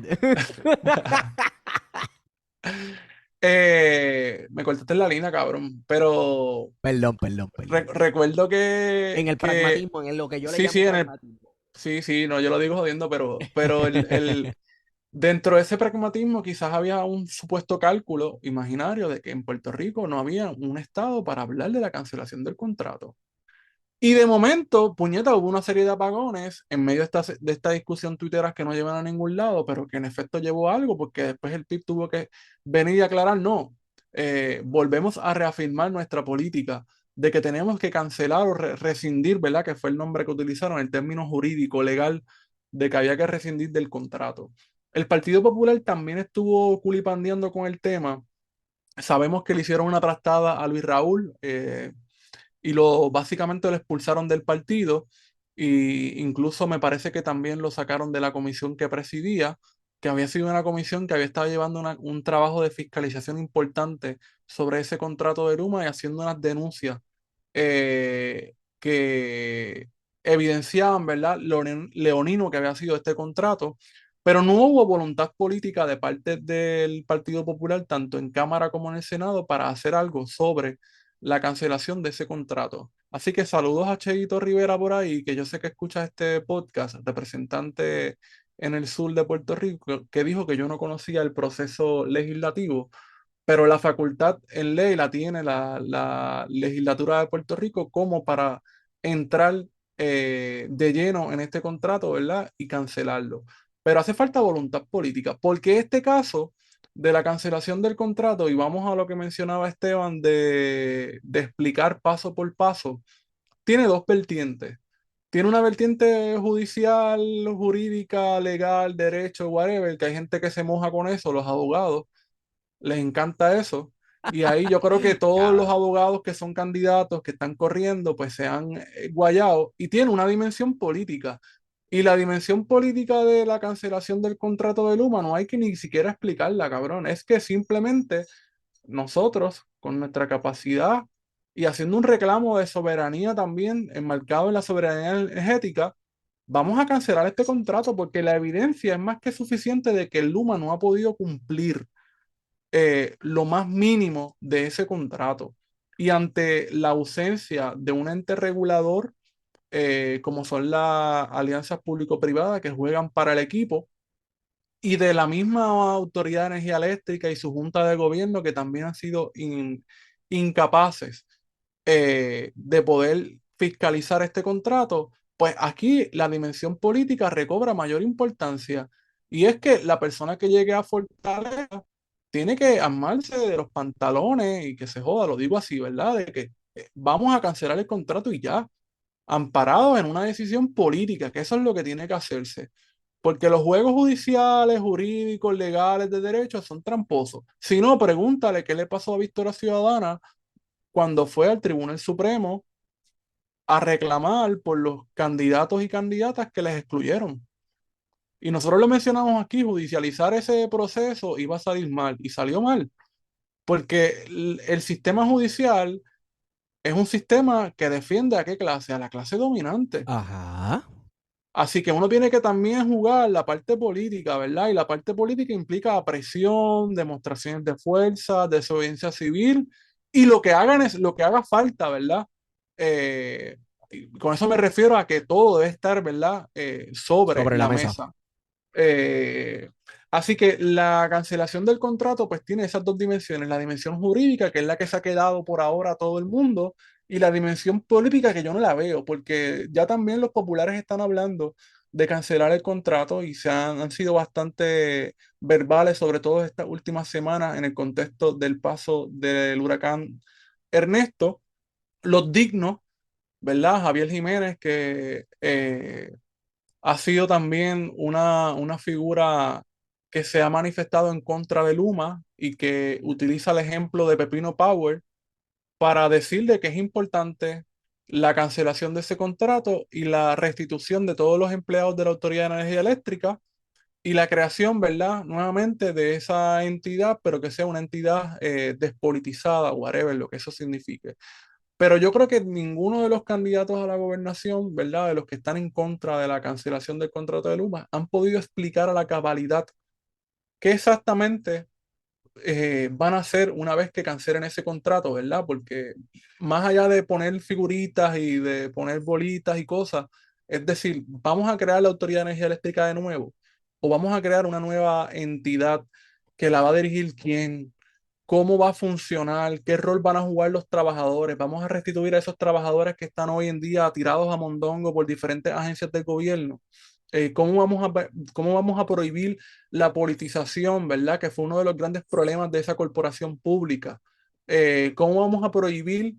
me cortaste la línea, cabrón. Pero Perdón, perdón, perdón. recuerdo En el que pragmatismo, en lo que yo le sí, llamo sí, pragmatismo. sí, no, yo lo digo jodiendo, pero dentro de ese pragmatismo quizás había un supuesto cálculo imaginario de que en Puerto Rico no había un estado para hablar de la cancelación del contrato. Y de momento, puñeta, hubo una serie de apagones en medio de esta discusión tuitera que no llevan a ningún lado, pero que en efecto llevó a algo, porque después el PIB tuvo que venir y aclarar, no, volvemos a reafirmar nuestra política de que tenemos que cancelar o rescindir, ¿verdad? Que fue el nombre que utilizaron, el término jurídico, legal, de que había que rescindir del contrato. El Partido Popular también estuvo culipandeando con el tema. Sabemos que le hicieron una trastada a Luis Raúl, y básicamente lo expulsaron del partido y incluso me parece que también lo sacaron de la comisión que presidía, que había sido una comisión que había estado llevando un trabajo de fiscalización importante sobre ese contrato de Luma y haciendo unas denuncias que evidenciaban, ¿verdad?, lo leonino que había sido este contrato. Pero no hubo voluntad política de parte del Partido Popular, tanto en Cámara como en el Senado, para hacer algo sobre la cancelación de ese contrato. Así que saludos a Cheito Rivera por ahí, que yo sé que escucha este podcast, representante en el sur de Puerto Rico, que dijo que yo no conocía el proceso legislativo, pero la facultad en ley la tiene la legislatura de Puerto Rico como para entrar de lleno en este contrato, ¿verdad? Y cancelarlo. Pero hace falta voluntad política, porque este caso de la cancelación del contrato, y vamos a lo que mencionaba Esteban de explicar paso por paso, tiene dos vertientes. Tiene una vertiente judicial, jurídica, legal, derecho, whatever, que hay gente que se moja con eso, los abogados les encanta eso. Y ahí yo creo que todos los Cabrón. abogados que son candidatos, que están corriendo, pues se han guayado y tiene una dimensión política. Y la dimensión política de la cancelación del contrato de Luma no hay que ni siquiera explicarla, cabrón. Es que simplemente nosotros, con nuestra capacidad y haciendo un reclamo de soberanía también, enmarcado en la soberanía energética, vamos a cancelar este contrato porque la evidencia es más que suficiente de que el Luma no ha podido cumplir lo más mínimo de ese contrato. Y ante la ausencia de un ente regulador, como son las alianzas público-privadas que juegan para el equipo, y de la misma Autoridad de Energía Eléctrica y su junta de gobierno, que también han sido incapaces de poder fiscalizar este contrato, pues aquí la dimensión política recobra mayor importancia. Y es que la persona que llegue a Fortaleza tiene que armarse de los pantalones y que se joda, lo digo así, ¿verdad? De que vamos a cancelar el contrato y ya, amparado en una decisión política, que eso es lo que tiene que hacerse. Porque los juegos judiciales, jurídicos, legales, de derecho son tramposos. Si no, pregúntale qué le pasó a Victoria Ciudadana cuando fue al Tribunal Supremo a reclamar por los candidatos y candidatas que les excluyeron. Y nosotros lo mencionamos aquí, judicializar ese proceso iba a salir mal y salió mal, porque el sistema judicial es un sistema que defiende a qué clase, a la clase dominante. Ajá. Así que uno tiene que también jugar la parte política, ¿verdad? Y la parte política implica presión, demostraciones de fuerza, desobediencia civil y lo que hagan es lo que haga falta, ¿verdad? Y con eso me refiero a que todo debe estar, ¿verdad? Sobre Sobre la la mesa. mesa. Eh, Así que la cancelación del contrato pues tiene esas dos dimensiones, la dimensión jurídica, que es la que se ha quedado por ahora a todo el mundo, y la dimensión política que yo no la veo, porque ya también los populares están hablando de cancelar el contrato y han sido bastante verbales, sobre todo estas últimas semanas en el contexto del paso del huracán Ernesto. Los dignos, ¿verdad? Javier Jiménez, que ha sido también una figura que se ha manifestado en contra de Luma y que utiliza el ejemplo de Pepino Power para decirle que es importante la cancelación de ese contrato y la restitución de todos los empleados de la Autoridad de Energía Eléctrica y la creación, ¿verdad? Nuevamente de esa entidad, pero que sea una entidad despolitizada, whatever, lo que eso signifique. Pero yo creo que ninguno de los candidatos a la gobernación, ¿verdad? De los que están en contra de la cancelación del contrato de Luma, han podido explicar a la cabalidad qué exactamente van a hacer una vez que cancelen ese contrato, ¿verdad? Porque más allá de poner figuritas y de poner bolitas y cosas, es decir, vamos a crear la Autoridad de Energía Eléctrica de nuevo o vamos a crear una nueva entidad que la va a dirigir quién, cómo va a funcionar, qué rol van a jugar los trabajadores, vamos a restituir a esos trabajadores que están hoy en día tirados a mondongo por diferentes agencias del gobierno. ¿Cómo vamos a prohibir la politización, ¿verdad? Que fue uno de los grandes problemas de esa corporación pública. ¿Cómo vamos a prohibir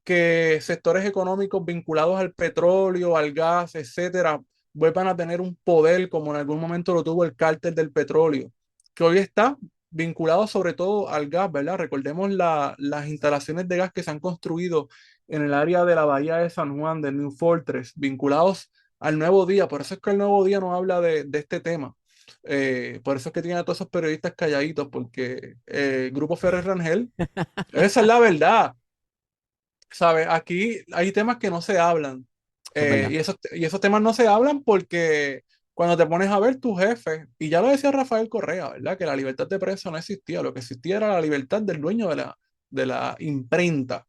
que sectores económicos vinculados al petróleo, al gas, etcétera, vuelvan a tener un poder como en algún momento lo tuvo el cártel del petróleo, que hoy está vinculado sobre todo al gas, ¿verdad? Recordemos las instalaciones de gas que se han construido en el área de la bahía de San Juan, del New Fortress, vinculados al Nuevo Día. Por eso es que el Nuevo Día no habla de este tema. Por eso es que tiene a todos esos periodistas calladitos, porque el Grupo Ferrer Rangel, esa es la verdad. ¿Sabes? Aquí hay temas que no se hablan. Eso es verdad. Y esos temas no se hablan porque cuando te pones a ver tu jefe, y ya lo decía Rafael Correa, ¿verdad? Que la libertad de prensa no existía, lo que existía era la libertad del dueño de la imprenta.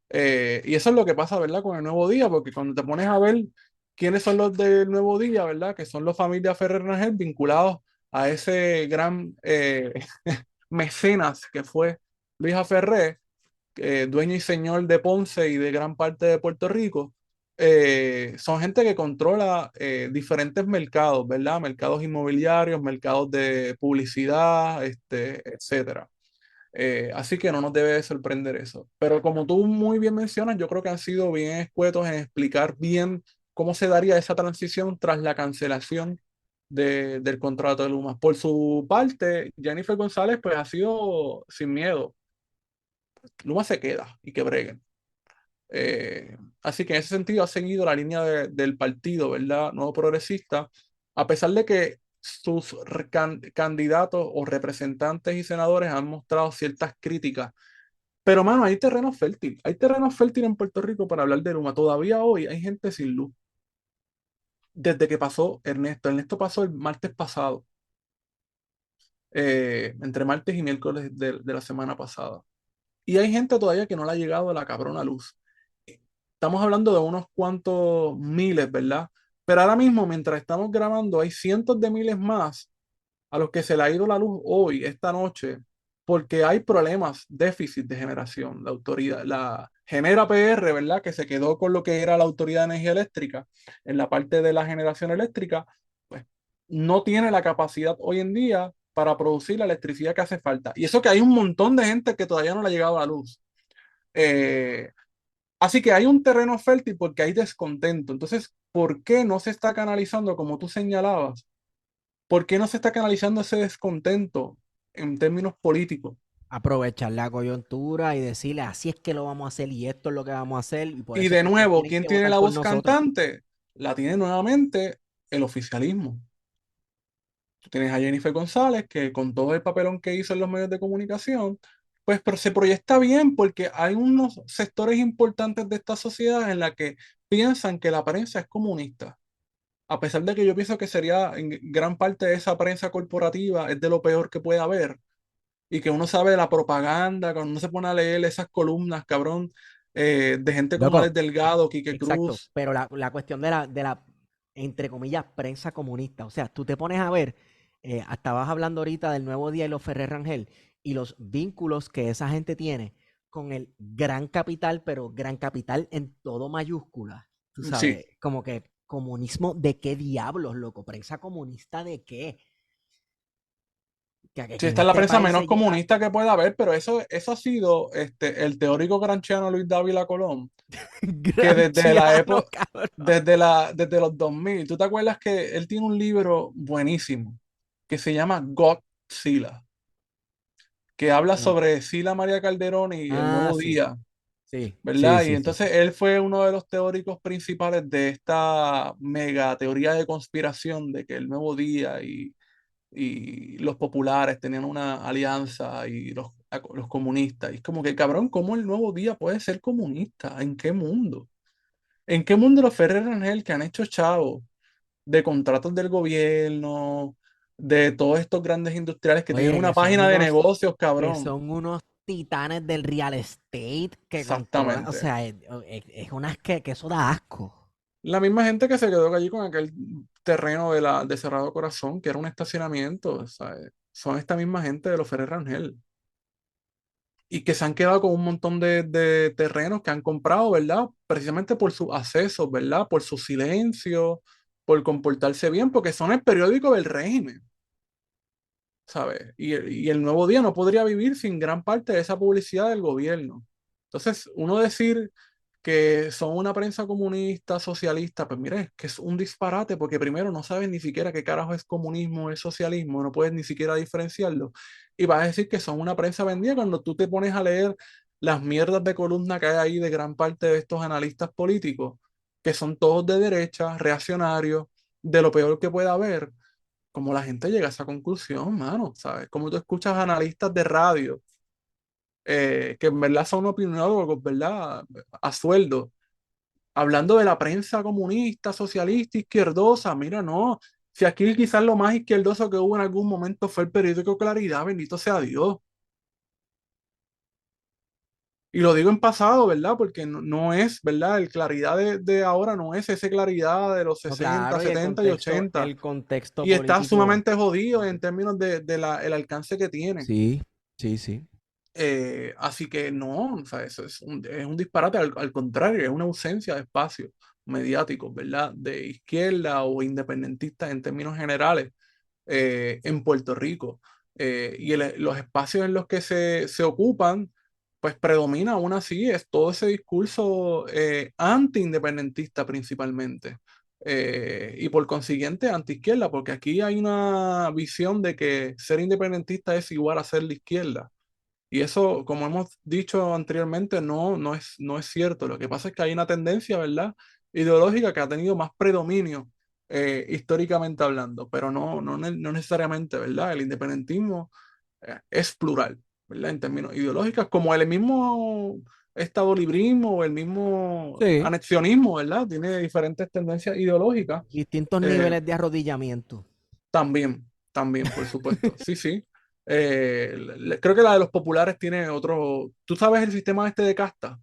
Y eso es lo que pasa, ¿verdad? Con el Nuevo Día, porque cuando te pones a ver quiénes son los del Nuevo Día, ¿verdad? Que son los familias Ferrer Rangel vinculados a ese gran mecenas que fue Luis Ferrer, dueño y señor de Ponce y de gran parte de Puerto Rico, son gente que controla diferentes mercados, ¿verdad? Mercados inmobiliarios, mercados de publicidad, etcétera. Así que no nos debe de sorprender eso. Pero como tú muy bien mencionas, yo creo que han sido bien escuetos en explicar bien cómo se daría esa transición tras la cancelación del contrato de Luma. Por su parte, Jennifer González pues ha sido sin miedo. Luma se queda y que breguen. Así que en ese sentido ha seguido la línea del partido, ¿verdad? Nuevo Progresista, a pesar de que sus candidatos o representantes y senadores han mostrado ciertas críticas. Pero, mano, hay terreno fértil en Puerto Rico para hablar de Luma. Todavía hoy hay gente sin luz. Desde que pasó Ernesto. Ernesto pasó el martes pasado, entre martes y miércoles de la semana pasada. Y hay gente todavía que no le ha llegado la cabrona luz. Estamos hablando de unos cuantos miles, ¿verdad? Pero ahora mismo, mientras estamos grabando, hay cientos de miles más a los que se le ha ido la luz hoy, esta noche, porque hay problemas, déficit de generación. La autoridad, la Genera PR, ¿verdad? Que se quedó con lo que era la Autoridad de Energía Eléctrica en la parte de la generación eléctrica, pues no tiene la capacidad hoy en día para producir la electricidad que hace falta. Y eso que hay un montón de gente que todavía no le ha llegado la luz. Eh, Así que hay un terreno fértil porque hay descontento. Entonces, ¿por qué no se está canalizando, como tú señalabas? ¿Por qué no se está canalizando ese descontento en términos políticos? Aprovechar la coyuntura y decirle, así es que lo vamos a hacer y esto es lo que vamos a hacer y por Y eso es de que ustedes nuevo, tienen ¿quién que tiene votar la por voz nosotros. cantante? La tiene nuevamente el oficialismo. Tú tienes a Jennifer González, que con todo el papelón que hizo en los medios de comunicación, pues pero se proyecta bien porque hay unos sectores importantes de esta sociedad en la que piensan que la prensa es comunista. A pesar de que yo pienso que sería en gran parte de esa prensa corporativa, es de lo peor que puede haber, y que uno sabe de la propaganda, cuando uno se pone a leer esas columnas, cabrón, de gente como Loco, Alex Delgado, Quique exacto, Cruz. pero la cuestión de la, entre comillas, prensa comunista, o sea, tú te pones a ver, estabas hablando ahorita del Nuevo Día y los Ferrer Rangel y los vínculos que esa gente tiene con el gran capital, pero gran capital en todo mayúscula, tú Sí, sabes, como que comunismo de qué diablos, loco, prensa comunista de qué, sí, que en esta es la este prensa país menos se lleva comunista que puede haber, pero eso ha sido el teórico granchiano Luis Dávila Colón, que desde la granchiano, época, cabrón. desde los 2000, ¿tú te acuerdas que él tiene un libro buenísimo que se llama Godzilla, que habla No. sobre Sila María Calderón y el Ah, Nuevo sí, Día? sí, sí, ¿Verdad? Y sí, sí, entonces sí. él fue uno de los teóricos principales de esta mega teoría de conspiración de que el Nuevo Día y los populares tenían una alianza y los comunistas. Y es como que, cabrón, ¿cómo el Nuevo Día puede ser comunista? ¿En qué mundo? ¿En qué mundo los Ferrer Rangel que han hecho chavos de contratos del gobierno? de todos estos grandes industriales que tienen Oye, una página de negocios, que cabrón. son unos titanes del real estate que controlan, o Exactamente. sea, es unas que eso da asco. La misma gente que se quedó allí con aquel terreno de Cerrado Corazón, que era un estacionamiento, ¿sabes? Son esta misma gente de los Ferrer Rangel. Y que se han quedado con un montón de terrenos que han comprado, ¿verdad? Precisamente por sus accesos, ¿verdad? Por su silencio, por comportarse bien, porque son el periódico del régimen, ¿sabes? Y el Nuevo Día no podría vivir sin gran parte de esa publicidad del gobierno. Entonces, uno decir que son una prensa comunista, socialista, pues mire, que es un disparate, porque primero no sabes ni siquiera qué carajo es comunismo, es socialismo, no puedes ni siquiera diferenciarlo. Y vas a decir que son una prensa vendida cuando tú te pones a leer las mierdas de columna que hay ahí de gran parte de estos analistas políticos, que son todos de derecha, reaccionarios, de lo peor que pueda haber. Como la gente llega a esa conclusión, mano, ¿sabes? Como tú escuchas analistas de radio que en verdad son opinólogos, ¿verdad? A sueldo, hablando de la prensa comunista, socialista, izquierdosa. Mira, no. Si aquí quizás lo más izquierdoso que hubo en algún momento fue el periódico Claridad, bendito sea Dios. Y lo digo en pasado, ¿verdad? Porque no es, ¿verdad? El Claridad de ahora no es ese Claridad de los No, 60, claro, y setenta y 80. el contexto Y está político. sumamente jodido en términos el alcance que tiene. Sí, sí, sí. Así que no, o sea, eso es un disparate, al contrario, es una ausencia de espacios mediáticos, ¿verdad? De izquierda o independentistas en términos generales en Puerto Rico. Los espacios en los que se ocupan, pues predomina aún así, es todo ese discurso anti-independentista principalmente. Y por consiguiente anti-izquierda, porque aquí hay una visión de que ser independentista es igual a ser la izquierda. Y eso, como hemos dicho anteriormente, no es cierto. Lo que pasa es que hay una tendencia, ¿verdad? Ideológica que ha tenido más predominio históricamente hablando, pero no necesariamente, ¿verdad? El independentismo es plural, ¿verdad? En términos ideológicos, como el mismo estadolibrismo o el mismo Sí. anexionismo, ¿verdad? Tiene diferentes tendencias ideológicas. Distintos eh, niveles de arrodillamiento. también, por supuesto. Sí, sí. Creo que la de los populares tiene otro. ¿Tú sabes el sistema este de casta?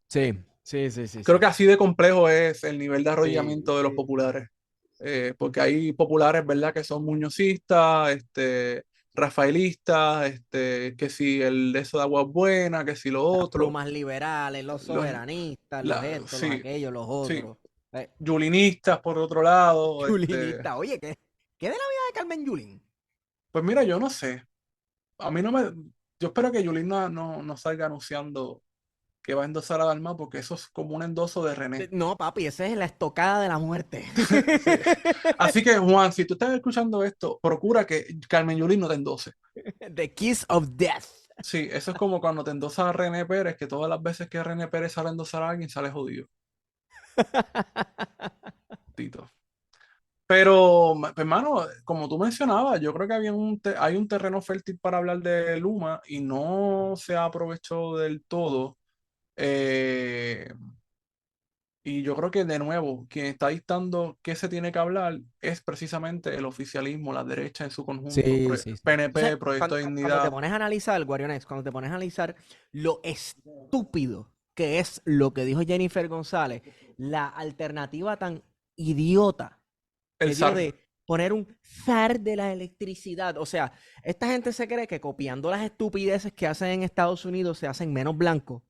Sí, sí, sí, sí, Creo sí. que así de complejo es el nivel de Sí, arrollamiento de los sí. populares. Porque hay populares, ¿verdad?, que son muñozistas, rafaelistas, que si el de eso de agua buena, que si lo Las otro. plumas liberales, los Los, soberanistas, los estos, los sí, aquellos, los sí. otros. Eh, Yulinistas, por otro lado. Yulinista. Oye, ¿qué de la vida de Carmen Yulín? Pues mira, yo no sé. A mí no me. Yo espero que Yulín no salga anunciando que va a endosar a Dalmau, porque eso es como un endoso de René. No, papi, esa es la estocada de la muerte. Sí. Así que, Juan, si tú estás escuchando esto, procura que Carmen Yulín no te endose. The Kiss of Death. Sí, eso es como cuando te endosa a René Pérez, que todas las veces que René Pérez sale a endosar a alguien, sale jodido. Tito. Pero, hermano, como tú mencionabas, yo creo que hay un terreno fértil para hablar de Luma y no se ha aprovechado del todo. Eh, Y yo creo que de nuevo, quien está dictando qué se tiene que hablar es precisamente el oficialismo, la derecha en su conjunto, Sí, sí, sí. Entonces, PNP, Proyecto de cuando te Dignidad. pones a analizar, Guarionex, cuando te pones a analizar lo estúpido que es lo que dijo Jennifer González, la alternativa tan idiota El que dio SAR. de poner un zar de la electricidad. O sea, esta gente se cree que copiando las estupideces que hacen en Estados Unidos se hacen menos blancos.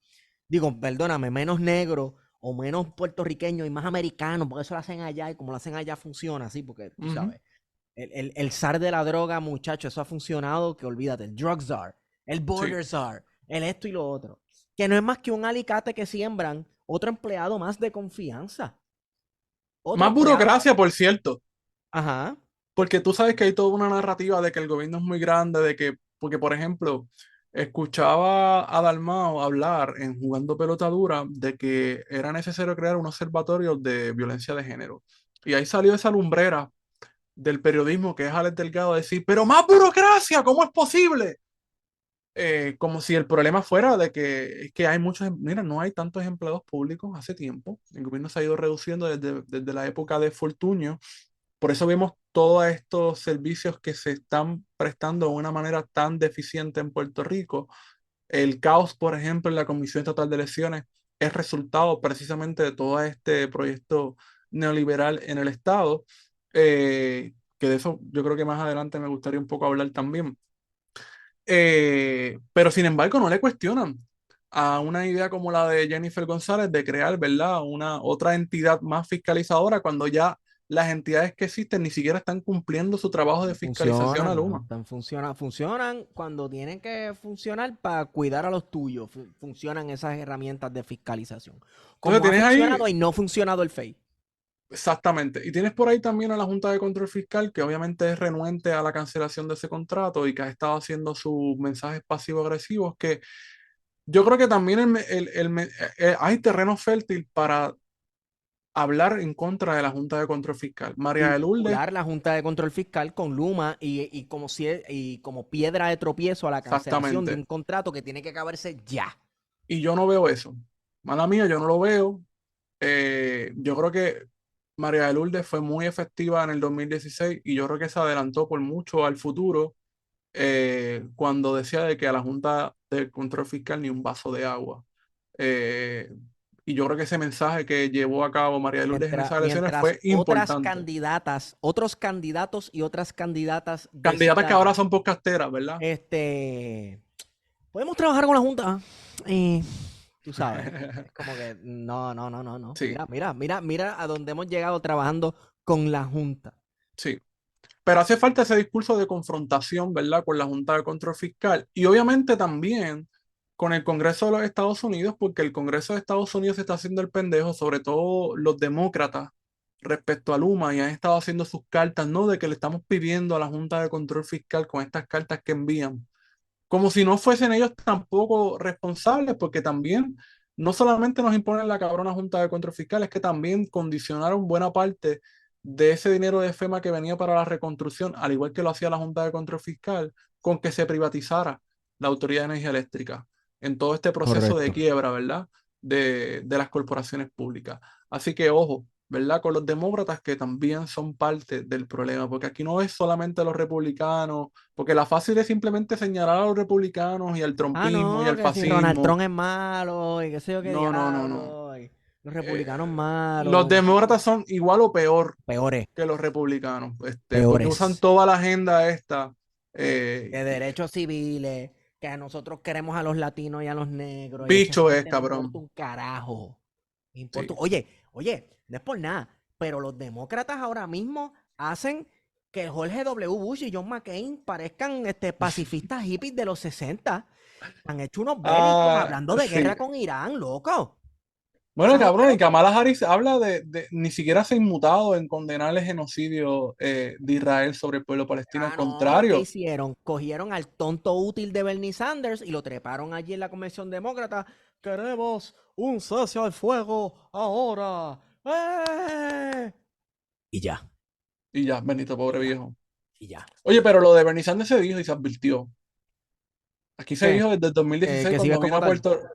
Digo, perdóname, menos negro o menos puertorriqueño y más americano, porque eso lo hacen allá y como lo hacen allá funciona así, porque tú Ujú. sabes, el zar de la droga, muchacho, eso ha funcionado, que olvídate, el drug czar, el Sí. border czar, el esto y lo otro, que no es más que un alicate que siembran otro empleado más de confianza, otro Más empleado más. burocracia, por cierto, Ajá, porque tú sabes que hay toda una narrativa de que el gobierno es muy grande, porque por ejemplo, escuchaba a Dalmau hablar en Jugando Pelota Dura de que era necesario crear un observatorio de violencia de género. Y ahí salió esa lumbrera del periodismo que es Alex Delgado a decir, pero más burocracia, ¿cómo es posible? Como si el problema fuera de que es que hay muchos, mira, no hay tantos empleados públicos hace tiempo, el gobierno se ha ido reduciendo desde la época de Fortuño, por eso vemos todos estos servicios que se están prestando de una manera tan deficiente en Puerto Rico. El caos, por ejemplo, en la Comisión Estatal de Elecciones es resultado precisamente de todo este proyecto neoliberal en el Estado, que de eso yo creo que más adelante me gustaría un poco hablar también. Pero sin embargo, no le cuestionan a una idea como la de Jennifer González de crear, ¿verdad?, una otra entidad más fiscalizadora cuando ya las entidades que existen ni siquiera están cumpliendo su trabajo de No fiscalización a funcionan, no Luma. están funcionan cuando tienen que funcionar para cuidar a los tuyos. Funcionan esas herramientas de fiscalización. Entonces Como ha tienes ahí, funcionado y no ha funcionado el FEI. exactamente, y tienes por ahí también a la Junta de Control Fiscal, que obviamente es renuente a la cancelación de ese contrato y que ha estado haciendo sus mensajes pasivo-agresivos, que yo creo que también hay terreno fértil para hablar en contra de la Junta de Control Fiscal. María de Lourdes, Vincular la Junta de Control Fiscal con Luma y como piedra de tropiezo a la cancelación de exactamente. un contrato que tiene que acabarse ya. Y yo no veo eso. Mala mía, yo no lo veo. Yo creo que María de Lourdes fue muy efectiva en el 2016 y yo creo que se adelantó por mucho al futuro cuando decía de que a la Junta de Control Fiscal ni un vaso de agua. Eh, y yo creo que ese mensaje que llevó a cabo María de Lourdes en esas elecciones Mientras fue otras importante. candidatas, otros candidatos y otras candidatas Candidatas que ahora decían, son podcasteras, ¿verdad? este, podemos trabajar con la Junta. Y tú sabes, es como que no. Sí, Mira a dónde hemos llegado trabajando con la Junta. sí. Pero hace falta ese discurso de confrontación, ¿verdad?, con la Junta de Control Fiscal y obviamente también con el Congreso de los Estados Unidos, porque el Congreso de Estados Unidos se está haciendo el pendejo, sobre todo los demócratas, respecto a Luma, y han estado haciendo sus cartas, ¿no?, de que le estamos pidiendo a la Junta de Control Fiscal con estas cartas que envían, como si no fuesen ellos tampoco responsables, porque también no solamente nos imponen la cabrona Junta de Control Fiscal, es que también condicionaron buena parte de ese dinero de FEMA que venía para la reconstrucción, al igual que lo hacía la Junta de Control Fiscal, con que se privatizara la Autoridad de Energía Eléctrica en todo este proceso de Correcto. quiebra, ¿verdad?, de las corporaciones públicas. Así que ojo, ¿verdad?, con los demócratas que también son parte del problema, porque aquí no es solamente los republicanos, porque la fácil es simplemente señalar a los republicanos y al Ah, trumpismo y no, al que si Donald fascismo. Trump es malo y qué sé yo qué No, no, no, no. diablo, y los Eh, republicanos los malos, demócratas son igual o peor peores, que los republicanos, porque usan peores. toda la agenda esta. De derechos civiles, que nosotros queremos a los latinos y a los negros, y esa Bicho es, gente me importa cabrón. un carajo. Me importa. Sí. Oye, no es por nada, pero los demócratas ahora mismo hacen que Jorge W. Bush y John McCain parezcan pacifistas hippies de los 60. Han hecho unos bélicos Ah, hablando de sí. guerra con Irán, loco. Bueno, Esa gente cabrón, y lo que... Kamala Harris habla ni siquiera se ha inmutado en condenar el genocidio de Israel sobre el pueblo palestino. Al Ah, no, ¿qué contrario, hicieron? Cogieron al tonto útil de Bernie Sanders y lo treparon allí en la convención demócrata. Queremos un cese al fuego ahora. ¡Eh! Y ya, y ya, bendito y pobre ya, viejo. y ya. Oye, pero lo de Bernie Sanders se dijo y se advirtió. Aquí se ¿Qué? dijo desde el 2016 Que sigue cuando vino como a tal. Puerto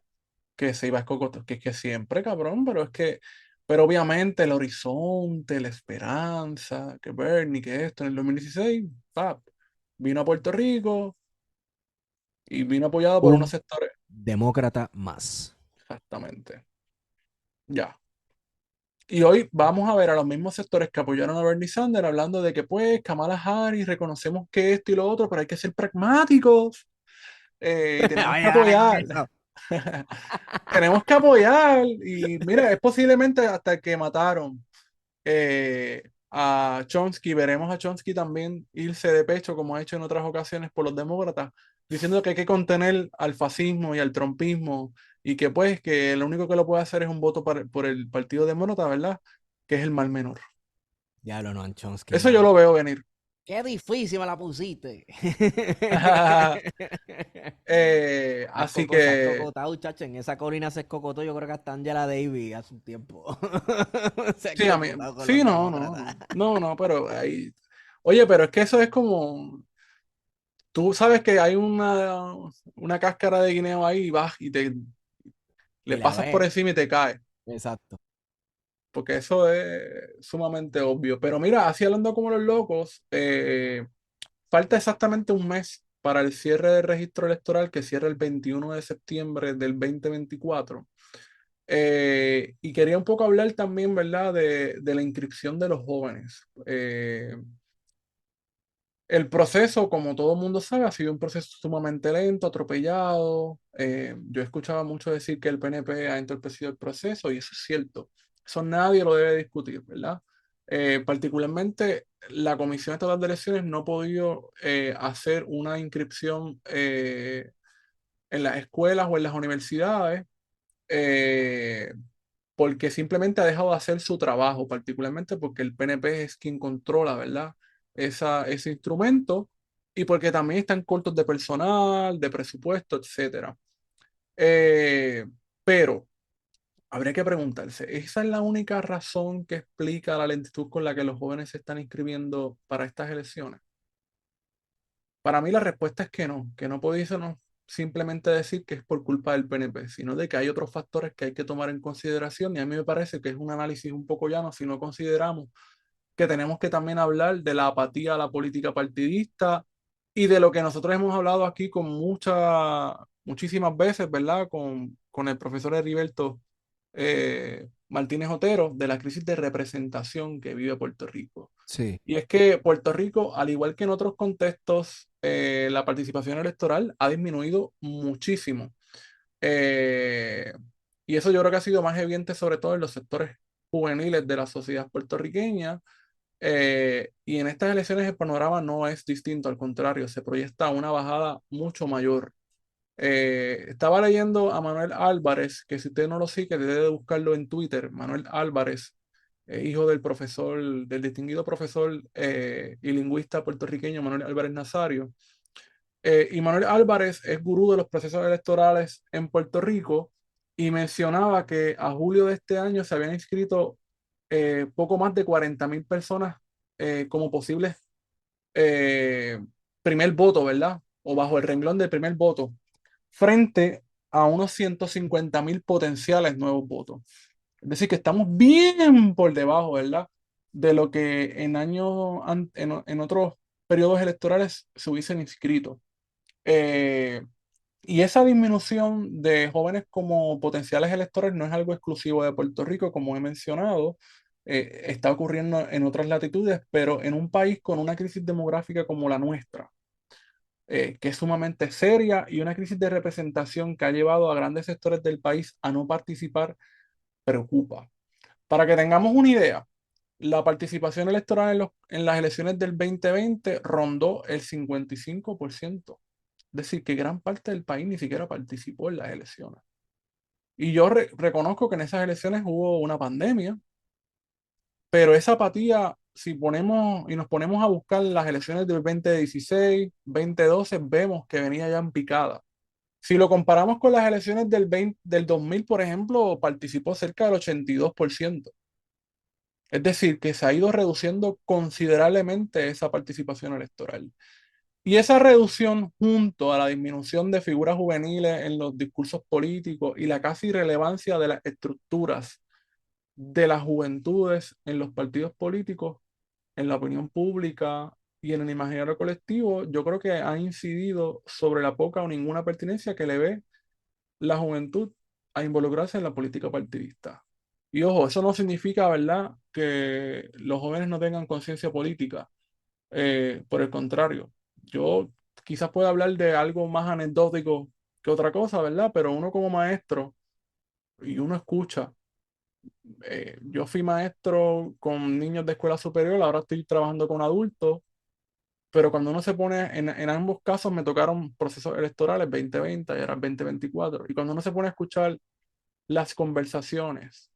que se iba a escocotar, que es que siempre, cabrón, pero es que, pero obviamente el horizonte, la esperanza, que Bernie, que esto en el 2016, pap, vino a Puerto Rico y vino apoyado por unos Un sectores. demócrata más. Exactamente. Ya. Y hoy vamos a ver a los mismos sectores que apoyaron a Bernie Sanders hablando de que, pues, Kamala Harris, reconocemos que esto y lo otro, pero hay que ser pragmáticos y tenemos que Oye, ahora con apoyar. eso. Tenemos que apoyar. Y mira, es posiblemente hasta que mataron a Chomsky, veremos a Chomsky también irse de pecho, como ha hecho en otras ocasiones por los demócratas, diciendo que hay que contener al fascismo y al trumpismo y que pues que lo único que lo puede hacer es un voto por el Partido Demócrata, ¿verdad? Que es el mal menor. Diablo, Noam Chomsky, Eso yo mano. lo veo venir. Qué difícil me la pusiste. Así Se ha que escocotado, chacho. En esa colina se escocotó. Yo creo que hasta Angela Davis hace un tiempo. Se ha sí, a mí, escocotado con sí, los no, no, demócratas. no, no, no, pero ahí, oye, pero es que eso es como, tú sabes que hay una cáscara de guineo ahí y vas y Y le la pasas por ve. encima y te cae. Exacto. porque eso es sumamente obvio. Pero mira, así hablando como los locos, falta exactamente un mes para el cierre del registro electoral que cierra el 21 de septiembre del 2024. Y quería un poco hablar también, ¿verdad?, de la inscripción de los jóvenes. El proceso, como todo el mundo sabe, ha sido un proceso sumamente lento, atropellado. Yo escuchaba mucho decir que el PNP ha entorpecido el proceso y eso es cierto. Eso nadie lo debe discutir, ¿verdad? Particularmente, la Comisión Estatal de Elecciones no ha podido hacer una inscripción en las escuelas o en las universidades eh, porque simplemente ha dejado de hacer su trabajo, particularmente porque el PNP es quien controla, ¿verdad? Ese instrumento y porque también están cortos de personal, de presupuesto, etcétera. Eh, pero habría que preguntarse, ¿esa es la única razón que explica la lentitud con la que los jóvenes se están inscribiendo para estas elecciones? Para mí la respuesta es que no pudiésemos simplemente decir que es por culpa del PNP, sino de que hay otros factores que hay que tomar en consideración y a mí me parece que es un análisis un poco llano si no consideramos que tenemos que también hablar de la apatía a la política partidista y de lo que nosotros hemos hablado aquí con muchísimas veces, ¿verdad? Con el profesor Heriberto Martínez Otero, de la crisis de representación que vive Puerto Rico. Sí. Y es que Puerto Rico, al igual que en otros contextos, la participación electoral ha disminuido muchísimo. Eh, y eso yo creo que ha sido más evidente sobre todo en los sectores juveniles de la sociedad puertorriqueña. Y en estas elecciones el panorama no es distinto, al contrario, se proyecta una bajada mucho mayor. Estaba leyendo a Manuel Álvarez, que si usted no lo sigue, debe de buscarlo en Twitter. Manuel Álvarez, hijo del profesor, del distinguido profesor y lingüista puertorriqueño Manuel Álvarez Nazario. Y Manuel Álvarez es gurú de los procesos electorales en Puerto Rico y mencionaba que a julio de este año se habían inscrito poco más de 40.000 personas como posibles eh, primer voto, ¿verdad? O bajo el renglón del primer voto, frente a unos 150.000 potenciales nuevos votos. Es decir, que estamos bien por debajo, ¿verdad? De lo que en años, en otros periodos electorales se hubiesen inscrito. Eh, y esa disminución de jóvenes como potenciales electores no es algo exclusivo de Puerto Rico, como he mencionado, está ocurriendo en otras latitudes, pero en un país con una crisis demográfica como la nuestra, que es sumamente seria y una crisis de representación que ha llevado a grandes sectores del país a no participar, preocupa. Para que tengamos una idea, la participación electoral en las elecciones del 2020 rondó el 55%. Es decir, que gran parte del país ni siquiera participó en las elecciones. Y yo reconozco que en esas elecciones hubo una pandemia, pero esa apatía, si ponemos y nos ponemos a buscar las elecciones del 2016, 2012, vemos que venía ya en picada. Si lo comparamos con las elecciones del 2000, por ejemplo, participó cerca del 82%. Es decir, que se ha ido reduciendo considerablemente esa participación electoral. Y esa reducción junto a la disminución de figuras juveniles en los discursos políticos y la casi irrelevancia de las estructuras de las juventudes en los partidos políticos, en la opinión pública y en el imaginario colectivo, yo creo que ha incidido sobre la poca o ninguna pertinencia que le ve la juventud a involucrarse en la política partidista. Y ojo, eso no significa, ¿verdad?, que los jóvenes no tengan conciencia política. Por el contrario, yo quizás pueda hablar de algo más anecdótico que otra cosa, ¿verdad? Pero uno como maestro y uno escucha. Yo fui maestro con niños de escuela superior, ahora estoy trabajando con adultos, pero cuando uno se pone, en ambos casos me tocaron procesos electorales 2020 y ahora 2024, y cuando uno se pone a escuchar las conversaciones,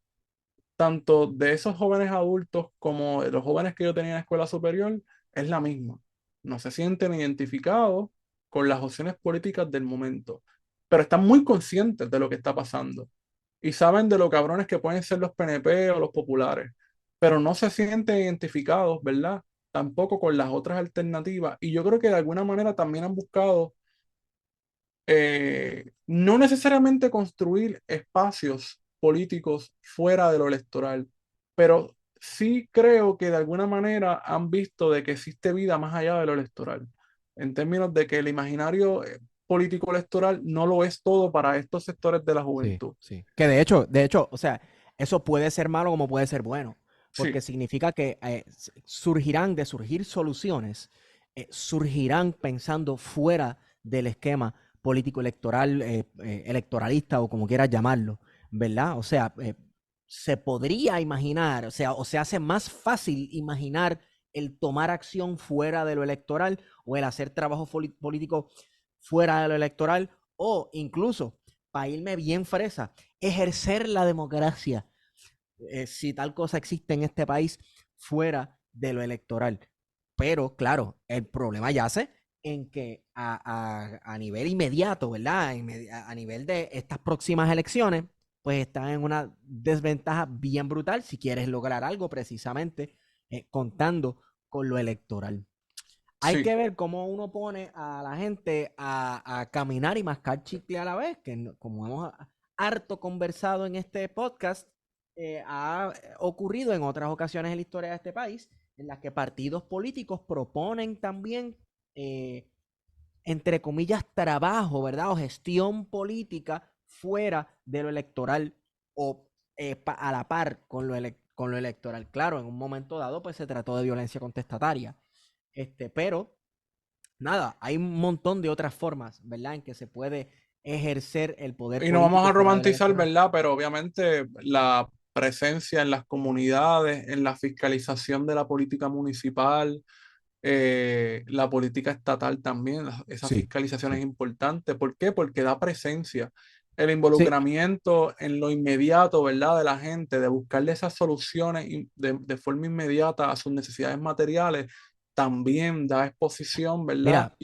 tanto de esos jóvenes adultos como de los jóvenes que yo tenía en la escuela superior, es la misma. No se sienten identificados con las opciones políticas del momento, pero están muy conscientes de lo que está pasando y saben de lo cabrones que pueden ser los PNP o los populares, pero no se sienten identificados, ¿verdad? Tampoco con las otras alternativas. Y yo creo que de alguna manera también han buscado no necesariamente construir espacios políticos fuera de lo electoral, pero sí creo que de alguna manera han visto de que existe vida más allá de lo electoral, en términos de que el imaginario político electoral no lo es todo para estos sectores de la Sí, juventud. sí. Que de hecho, o sea, eso puede ser malo como puede ser bueno, porque Sí, significa que surgirán, de surgir soluciones, surgirán pensando fuera del esquema político electoral, electoralista o como quieras llamarlo, ¿verdad? O sea, se podría imaginar, o se hace más fácil imaginar el tomar acción fuera de lo electoral o el hacer trabajo político fuera de lo electoral o incluso para irme bien fresa, ejercer la democracia, si tal cosa existe en este país, fuera de lo electoral. Pero claro, el problema yace en que a nivel inmediato, ¿verdad? A nivel de estas próximas elecciones, pues están en una desventaja bien brutal si quieres lograr algo precisamente contando con lo electoral. Hay sí. que ver cómo uno pone a la gente a caminar y mascar chicle a la vez, que como hemos harto conversado en este podcast, ha ocurrido en otras ocasiones en la historia de este país, en las que partidos políticos proponen también, eh, entre comillas, trabajo, ¿verdad? O gestión política fuera de lo electoral o a la par con con lo electoral. Claro, en un momento dado, pues se trató de violencia contestataria. Pero nada, hay un montón de otras formas, ¿verdad? En que se puede ejercer el poder Y no vamos político a fuera del romantizar, electoral. ¿verdad? Pero obviamente la presencia en las comunidades, en la fiscalización de la política municipal, la política estatal también, esa Sí, fiscalización es sí. importante. ¿Por qué? Porque da presencia, el Sí, involucramiento en lo inmediato, ¿verdad? De la gente, de buscarle esas soluciones de forma inmediata a sus necesidades materiales, también da exposición, ¿verdad? mira,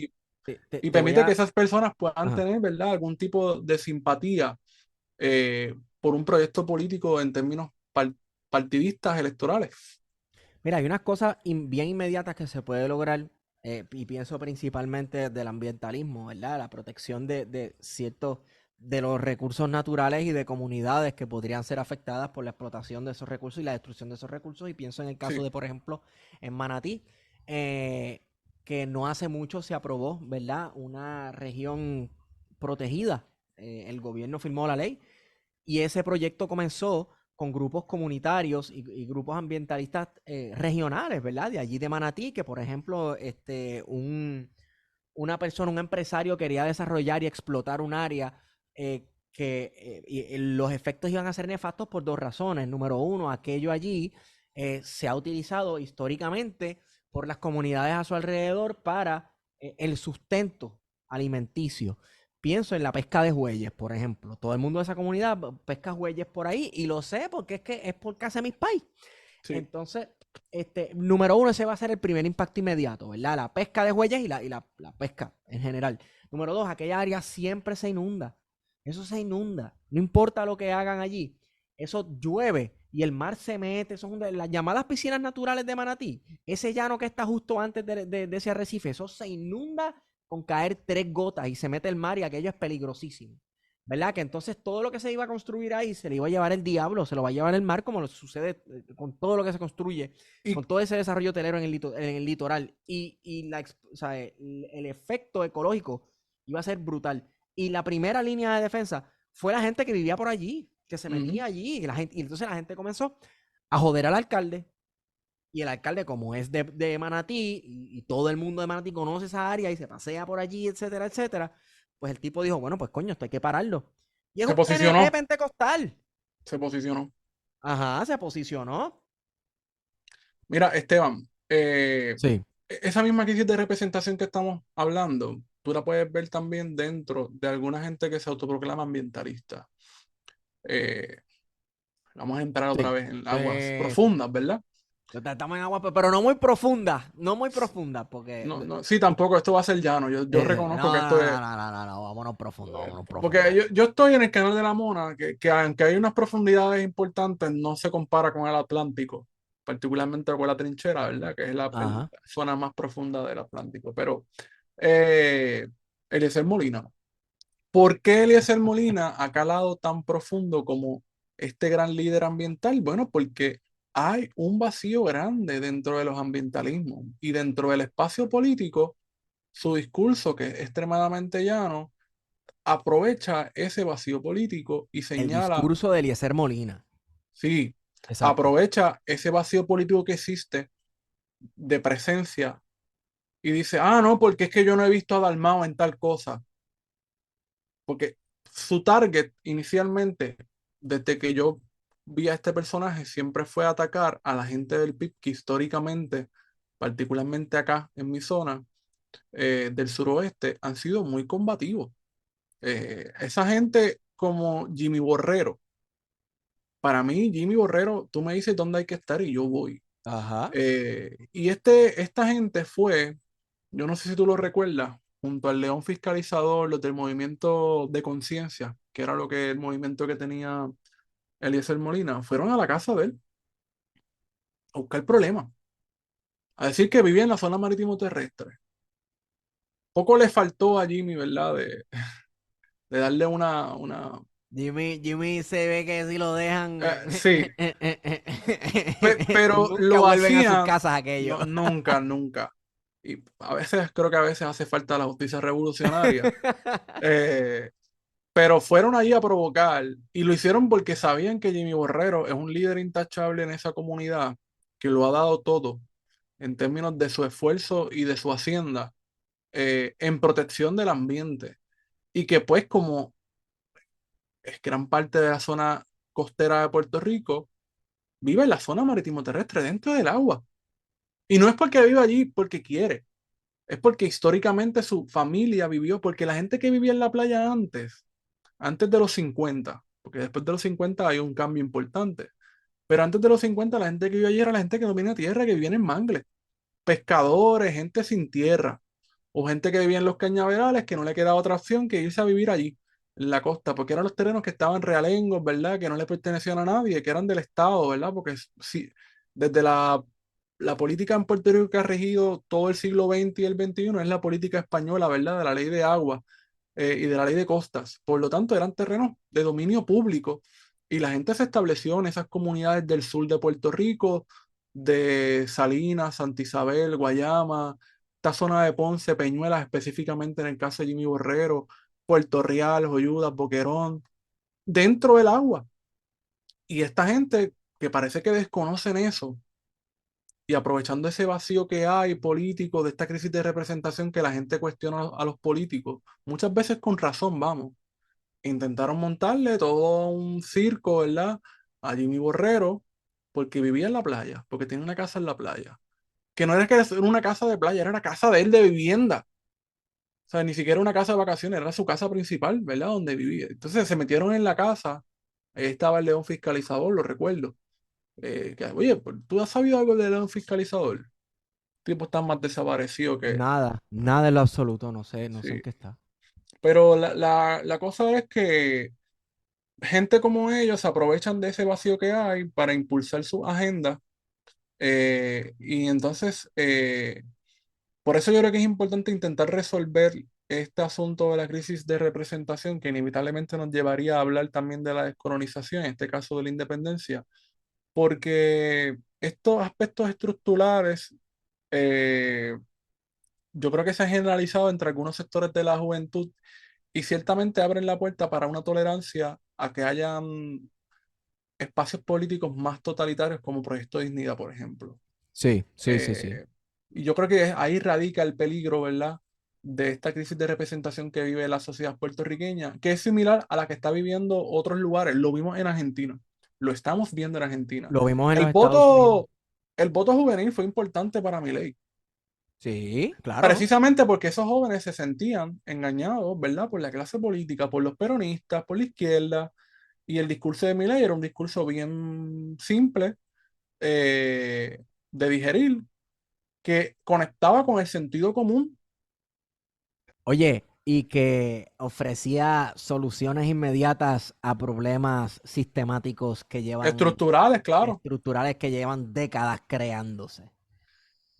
te, te- Y te voy permite que a... esas personas puedan Ajá. tener, ¿verdad? Algún tipo de simpatía por un proyecto político en términos partidistas electorales. Mira, hay unas cosas bien inmediatas que se puede lograr, y pienso principalmente del ambientalismo, ¿verdad? La protección de ciertos, de los recursos naturales y de comunidades que podrían ser afectadas por la explotación de esos recursos y la destrucción de esos recursos. Y pienso en el caso Sí, de, por ejemplo, en Manatí, eh, que no hace mucho se aprobó, ¿verdad? Una región protegida. El gobierno firmó la ley y ese proyecto comenzó con grupos comunitarios y grupos ambientalistas regionales, ¿verdad? De allí de Manatí, que por ejemplo, una persona, un empresario quería desarrollar y explotar un área los efectos iban a ser nefastos por dos razones. Número uno, aquello allí se ha utilizado históricamente por las comunidades a su alrededor para el sustento alimenticio. Pienso en la pesca de jueyes, por ejemplo. Todo el mundo de esa comunidad pesca jueyes por ahí y lo sé porque es que es por casa de mis pais. sí. Entonces, número uno, ese va a ser el primer impacto inmediato, ¿verdad? La pesca de huellas y la pesca en general. Número dos, aquella área siempre se inunda. Eso se inunda. No importa lo que hagan allí. Eso llueve y el mar se mete. Las llamadas piscinas naturales de Manatí. Ese llano que está justo antes de ese arrecife. Eso se inunda con caer 3 gotas y se mete el mar y aquello es peligrosísimo. ¿Verdad? Que entonces todo lo que se iba a construir ahí se le iba a llevar el diablo, se lo va a llevar el mar, como lo sucede con todo lo que se construye, Y, con todo ese desarrollo hotelero en el litoral. O sea, el efecto ecológico iba a ser brutal. Y la primera línea de defensa fue la gente que vivía por allí, que se ujú, metía allí. Y entonces la gente comenzó a joder al alcalde. Y el alcalde, como es de Manatí, y todo el mundo de Manatí conoce esa área y se pasea por allí, etcétera, etcétera, pues el tipo dijo, bueno, pues coño, esto hay que pararlo. Y es se un PNP posicionó, pentecostal. se posicionó. Ajá, se posicionó. Mira, Esteban, Sí. esa misma crisis de representación que estamos hablando, tú la puedes ver también dentro de alguna gente que se autoproclama ambientalista. Eh, Vamos a entrar otra Sí. vez en aguas Sí, sí. profundas, ¿verdad? Estamos en agua, pero no muy profunda. No muy profunda, porque. No, no, sí, tampoco, esto va a ser llano. Yo reconozco que No, esto no, es. no, no, no, no, no, vámonos profundo, vámonos Porque profundo. yo estoy en el canal de la Mona, que aunque hay unas profundidades importantes, no se compara con el Atlántico, particularmente con la Trinchera, ¿verdad? Que es la Ajá. zona más profunda del Atlántico. Pero eh, Eliezer Molina, ¿por qué Eliezer Molina ha calado tan profundo como este gran líder ambiental? Bueno, porque hay un vacío grande dentro de los ambientalismos y dentro del espacio político, su discurso, que es extremadamente llano, aprovecha ese vacío político y El señala, discurso de Eliezer Molina. sí, Exacto. aprovecha ese vacío político que existe de presencia y dice, ah, no, porque es que yo no he visto a Dalmao en tal cosa. Porque su target inicialmente, desde que yo vi a este personaje, siempre fue atacar a la gente del PIB que históricamente, particularmente acá en mi zona del suroeste, han sido muy combativos. Esa gente como Jimmy Borrero, para mí Jimmy Borrero, tú me dices dónde hay que estar y yo voy. Ajá. Esta gente fue, yo no sé si tú lo recuerdas, junto al León Fiscalizador, los del Movimiento de Conciencia, que era lo que el movimiento que tenía Eliezer Molina, fueron a la casa de él a buscar problemas, a decir que vivía en la zona marítimo terrestre. Poco le faltó a Jimmy, ¿verdad? De darle Jimmy se ve que si lo dejan, sí, pero nunca lo vuelven a sus hacían, casas aquellos. no, nunca, nunca. Y a veces creo que a veces hace falta la justicia revolucionaria. Eh, Pero fueron ahí a provocar y lo hicieron porque sabían que Jimmy Borrero es un líder intachable en esa comunidad, que lo ha dado todo en términos de su esfuerzo y de su hacienda en protección del ambiente. Y que pues como es gran parte de la zona costera de Puerto Rico, vive en la zona marítimo terrestre, dentro del agua. Y no es porque viva allí porque quiere, es porque históricamente su familia vivió, porque la gente que vivía en la playa antes de los 50, porque después de los 50 hay un cambio importante, pero antes de los 50 la gente que vivía allí era la gente que no viene a tierra, que viene en mangles, pescadores, gente sin tierra, o gente que vivía en los cañaverales que no le quedaba otra opción que irse a vivir allí, en la costa, porque eran los terrenos que estaban realengos, ¿verdad? Que no le pertenecían a nadie, que eran del Estado, ¿verdad? Porque sí, desde la política en Puerto Rico que ha regido todo el siglo XX y el XXI es la política española, ¿verdad? De la ley de agua y de la ley de costas. Por lo tanto, eran terrenos de dominio público y la gente se estableció en esas comunidades del sur de Puerto Rico, de Salinas, Santa Isabel, Guayama, esta zona de Ponce, Peñuelas, específicamente en el caso de Jimmy Borrero, Puerto Real, Joyudas, Boquerón, dentro del agua. Y esta gente que parece que desconocen eso y aprovechando ese vacío que hay político de esta crisis de representación que la gente cuestiona a los políticos, muchas veces con razón, vamos, intentaron montarle todo un circo, ¿verdad? A Jimmy Borrero, porque vivía en la playa, porque tenía una casa en la playa. Que no era que era una casa de playa, era la casa de él de vivienda. O sea, ni siquiera una casa de vacaciones, era su casa principal, ¿verdad? Donde vivía. Entonces se metieron en la casa, ahí estaba el león fiscalizador, lo recuerdo. Oye, pues, ¿tú has sabido algo del león fiscalizador? El tipo está más desaparecido que... Nada, nada en lo absoluto, no sé en Sí. qué está. Pero la cosa es que gente como ellos se aprovechan de ese vacío que hay para impulsar su agenda. Y entonces, por eso yo creo que es importante intentar resolver este asunto de la crisis de representación que inevitablemente nos llevaría a hablar también de la descolonización, en este caso de la independencia, porque estos aspectos estructurales eh, yo creo que se han generalizado entre algunos sectores de la juventud y ciertamente abren la puerta para una tolerancia a que hayan espacios políticos más totalitarios como Proyecto Dignidad, por ejemplo. Sí, sí, sí, sí. Eh, y yo creo que ahí radica el peligro, ¿verdad? De esta crisis de representación que vive la sociedad puertorriqueña, que es similar a la que está viviendo otros lugares. Lo vimos en Argentina, lo estamos viendo en Argentina. Lo vimos en El los Estados Unidos. voto, el voto juvenil fue importante para Milei, Sí, claro. precisamente porque esos jóvenes se sentían engañados, ¿verdad? Por la clase política, por los peronistas, por la izquierda, y el discurso de Milei era un discurso bien simple eh, de digerir, que conectaba con el sentido común, Oye, y que ofrecía soluciones inmediatas a problemas sistemáticos que llevan, estructurales, claro. estructurales que llevan décadas creándose.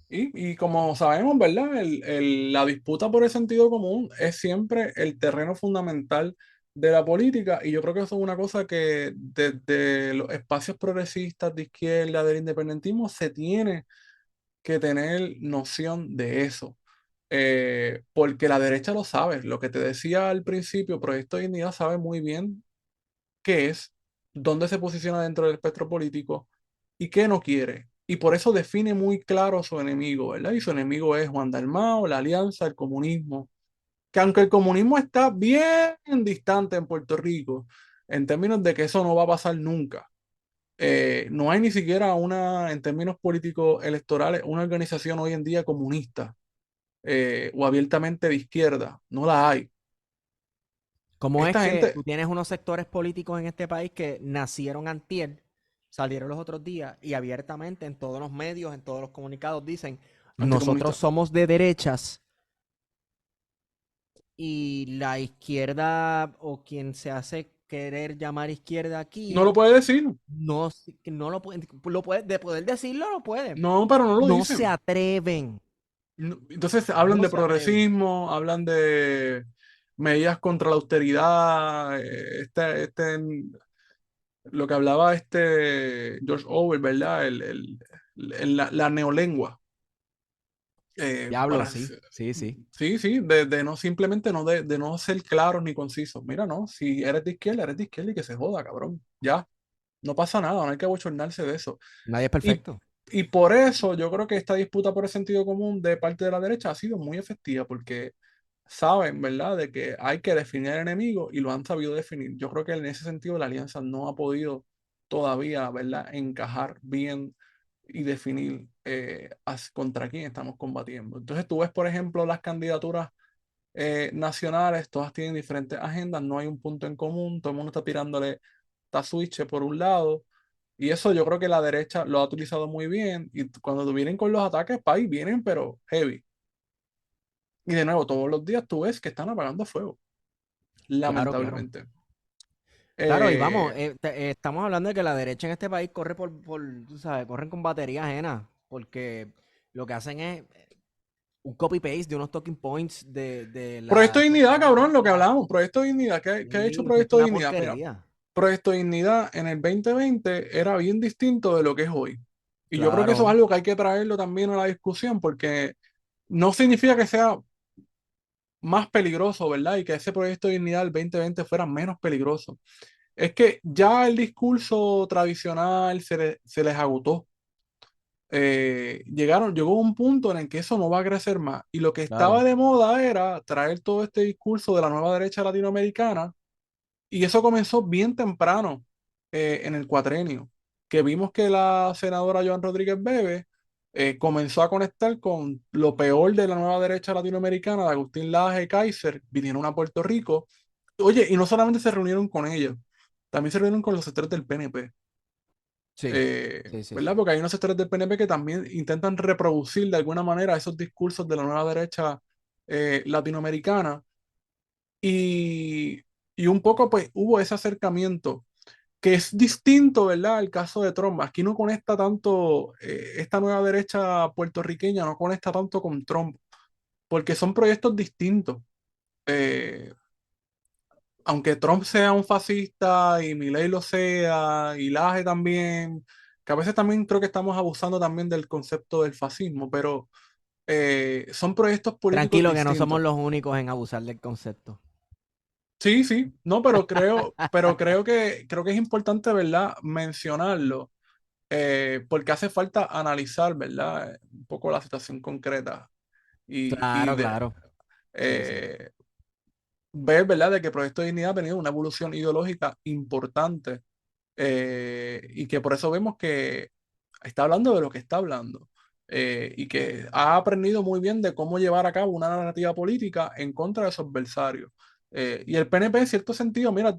Y como sabemos, ¿verdad? La disputa por el sentido común es siempre el terreno fundamental de la política, y yo creo que eso es una cosa que desde los espacios progresistas de izquierda, del independentismo, se tiene que tener noción de eso. Porque la derecha lo sabe. Lo que te decía al principio, Proyecto de Dignidad sabe muy bien qué es, dónde se posiciona dentro del espectro político y qué no quiere. Y por eso define muy claro su enemigo, ¿verdad? Y su enemigo es Juan Dalmao, la Alianza, el comunismo. Que aunque el comunismo está bien distante en Puerto Rico, en términos de que eso no va a pasar nunca, no hay ni siquiera una, en términos políticos electorales, una organización hoy en día comunista o abiertamente de izquierda. No la hay. ¿Cómo es Esta que gente, tú tienes unos sectores políticos en este país que nacieron antier, salieron los otros días y abiertamente en todos los medios, en todos los comunicados dicen, nosotros anticomunista. somos de derechas y la izquierda o quien se hace querer llamar izquierda No lo aquí, puede decir. no, no lo pueden, de poder decirlo, lo pueden. No, pero no lo No se dicen. atreven, Entonces hablan no de se atreven. progresismo, hablan de medidas contra la austeridad, lo que hablaba George Orwell, ¿verdad? La neolengua. Diablo, sí, sí, sí. Sí, sí, de no simplemente no de no ser claros ni concisos. Mira, no, si eres de izquierda y que se joda, cabrón. Ya, no pasa nada, no hay que abochornarse de eso. Nadie es Y, perfecto. y por eso yo creo que esta disputa por el sentido común de parte de la derecha ha sido muy efectiva, porque saben, ¿verdad?, de que hay que definir el enemigo y lo han sabido definir. Yo creo que en ese sentido la alianza no ha podido todavía, ¿verdad?, encajar bien y definir contra quién estamos combatiendo. Entonces tú ves, por ejemplo, las candidaturas nacionales, todas tienen diferentes agendas, no hay un punto en común, todo el mundo está tirándole switch por un lado. Y eso yo creo que la derecha lo ha utilizado muy bien. Y cuando vienen con los ataques, país, vienen, pero heavy. Y de nuevo, todos los días tú ves que están apagando fuego, Claro, claro. lamentablemente. Claro, y vamos, Eh, estamos hablando de que la derecha en este país corre tú sabes, corren con batería ajena, porque lo que hacen es un copy-paste de unos talking points de Proyecto la de Dignidad, sociedad cabrón, lo que demócrata. hablamos, Proyecto de Dignidad. ¿Qué ha hecho Sí, que es Proyecto de una Dignidad? Mira, porquería. Proyecto de Dignidad en el 2020 era bien distinto de lo que es hoy. Y yo creo que eso es Claro, algo que hay que traerlo también a la discusión, porque no significa que sea más peligroso, ¿verdad? Y que ese Proyecto de Dignidad del 2020 fuera menos peligroso. Es que ya el discurso tradicional se les agotó. Llegó un punto en el que eso no va a crecer más. Y lo que estaba claro. de moda era traer todo este discurso de la nueva derecha latinoamericana. Y eso comenzó bien temprano en el cuatrenio, que vimos que la senadora Joan Rodríguez Bebe comenzó a conectar con lo peor de la nueva derecha latinoamericana, de Agustín Laje y Kaiser, vinieron a Puerto Rico. Oye, y no solamente se reunieron con ella, también se reunieron con los sectores del PNP. Sí, sí, sí, ¿Verdad? sí. Porque hay unos sectores del PNP que también intentan reproducir de alguna manera esos discursos de la nueva derecha latinoamericana y, y un poco pues hubo ese acercamiento que es distinto, ¿verdad? El caso de Trump. Aquí no conecta tanto, esta nueva derecha puertorriqueña no conecta tanto con Trump, porque son proyectos distintos. Eh, Aunque Trump sea un fascista y Milei lo sea, y Laje también, que a veces también creo que estamos abusando también del concepto del fascismo, pero son proyectos políticos Tranquilo que no somos distintos. los únicos en abusar del concepto. Sí, sí, no, pero creo que es importante, ¿verdad?, mencionarlo, porque hace falta analizar, ¿verdad?, un poco la situación concreta y Claro, claro. Sí, sí. eh, ver, ¿verdad?, de que Proyecto de Dignidad ha tenido una evolución ideológica importante y que por eso vemos que está hablando de lo que está hablando y que ha aprendido muy bien de cómo llevar a cabo una narrativa política en contra de sus adversarios. Y el PNP, en cierto sentido, mira,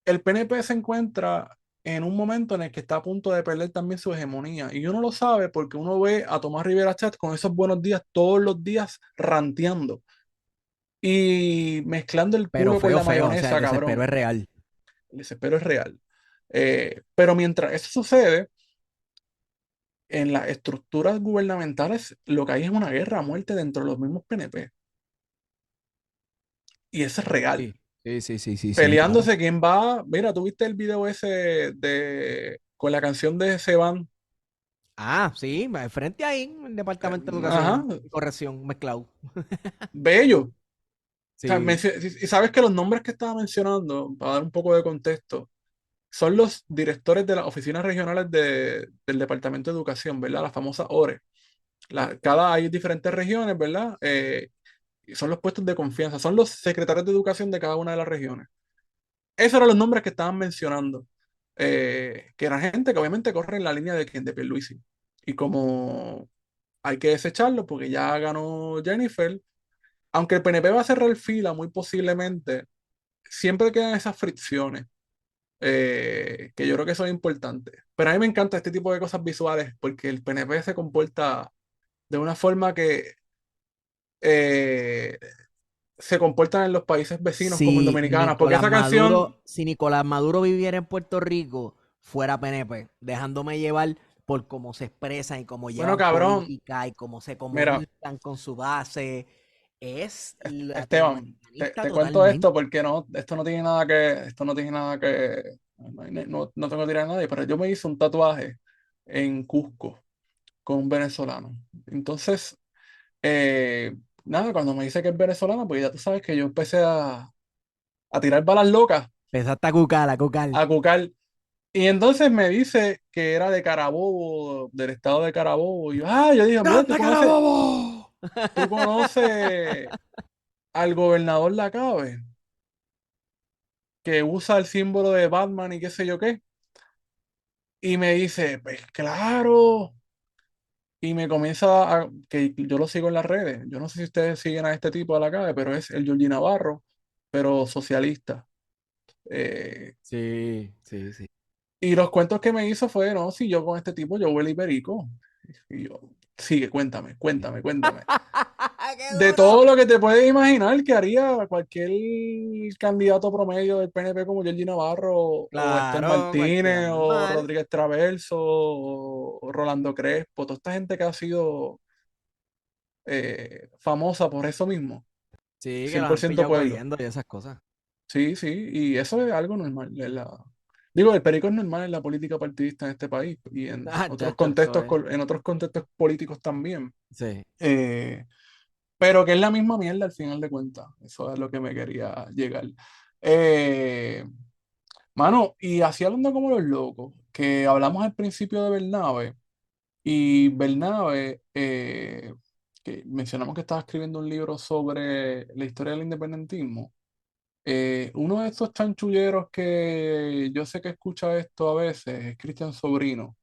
el PNP se encuentra en un momento en el que está a punto de perder también su hegemonía. Y uno lo sabe porque uno ve a Tomás Rivera Chat con esos buenos días todos los días ranteando y mezclando el Pero culo con feo, la feo. O sea, el mayonesa, desespero es cabrón. real. El desespero es real. Pero mientras eso sucede, en las estructuras gubernamentales lo que hay es una guerra a muerte dentro de los mismos PNP. Y eso es Sí. real. Sí, sí, sí, sí, sí, claro. peleándose quién va. Mira, ¿tuviste el video ese de con la canción de Seban? Ah, sí, frente ahí, en el Departamento de Ajá, Educación y Corrección, mezclado. bello. O sea, Sí. y sabes que los nombres que estaba mencionando, para dar un poco de contexto, son los directores de las oficinas regionales del Departamento de Educación, ¿verdad? La famosa ORE. Hay diferentes regiones, ¿verdad? Y son los puestos de confianza, son los secretarios de educación de cada una de las regiones. Esos eran los nombres que estaban mencionando, que eran gente que obviamente corre en la línea de quien de Pierluisi. Y como hay que desecharlo porque ya ganó Jennifer, aunque el PNP va a cerrar fila muy posiblemente, siempre quedan esas fricciones, que yo creo que son importantes. Pero a mí me encanta este tipo de cosas visuales porque el PNP se comporta de una forma que eh, se comportan en los países vecinos como en Dominicana, porque esa canción, Si Nicolás Maduro viviera en Puerto Rico, fuera PNP, dejándome llevar por cómo se expresan y cómo bueno, llevan cabrón, política y cómo se mira, comunican con su base. Es Esteban, latinoamericanista te cuento esto totalmente. porque no, esto no tiene nada que, no tengo que tirar a nadie, pero yo me hice un tatuaje en Cusco con un venezolano. Entonces, eh, nada, cuando me dice que es venezolano, pues ya tú sabes que yo empecé a tirar balas locas, Empezaste a cucar, a cucar. a cucar. Y entonces me dice que era de Carabobo, del estado de Carabobo. Y yo, yo dije, hombre, ¡Grande Carabobo! tú conoces al gobernador Lacabe, que usa el símbolo de Batman y qué sé yo qué. Y me dice, pues claro. Y me comienza que yo lo sigo en las redes. Yo no sé si ustedes siguen a este tipo de Lacabe, pero es el Georgie Navarro, pero socialista. Eh, Sí, sí, sí. y los cuentos que me hizo fue, no, si yo con este tipo, yo huele iberico. Y yo, sigue, cuéntame. ¡Qué De duro! todo lo que te puedes imaginar que haría cualquier candidato promedio del PNP como Georgie Navarro o Esther Claro, cualquiera Martínez o normal. Rodríguez Traverso o Rolando Crespo, toda esta gente que ha sido famosa por eso mismo, Sí, que cien los por han ciento pillado pueblo. bebiendo y esas cosas. Sí, sí, y eso es algo normal. Digo, el perico es normal en la política partidista en este país y Ah, chacho, eso es. en otros contextos políticos también. Sí. Eh, pero que es la misma mierda al final de cuentas. Eso es lo que me quería llegar. Eh, Mano, y así hablando como los locos, que hablamos al principio de Bernabe, y Bernabe, que mencionamos que estaba escribiendo un libro sobre la historia del independentismo. Uno de estos chanchulleros que yo sé que escucha esto a veces es Cristian Sobrino.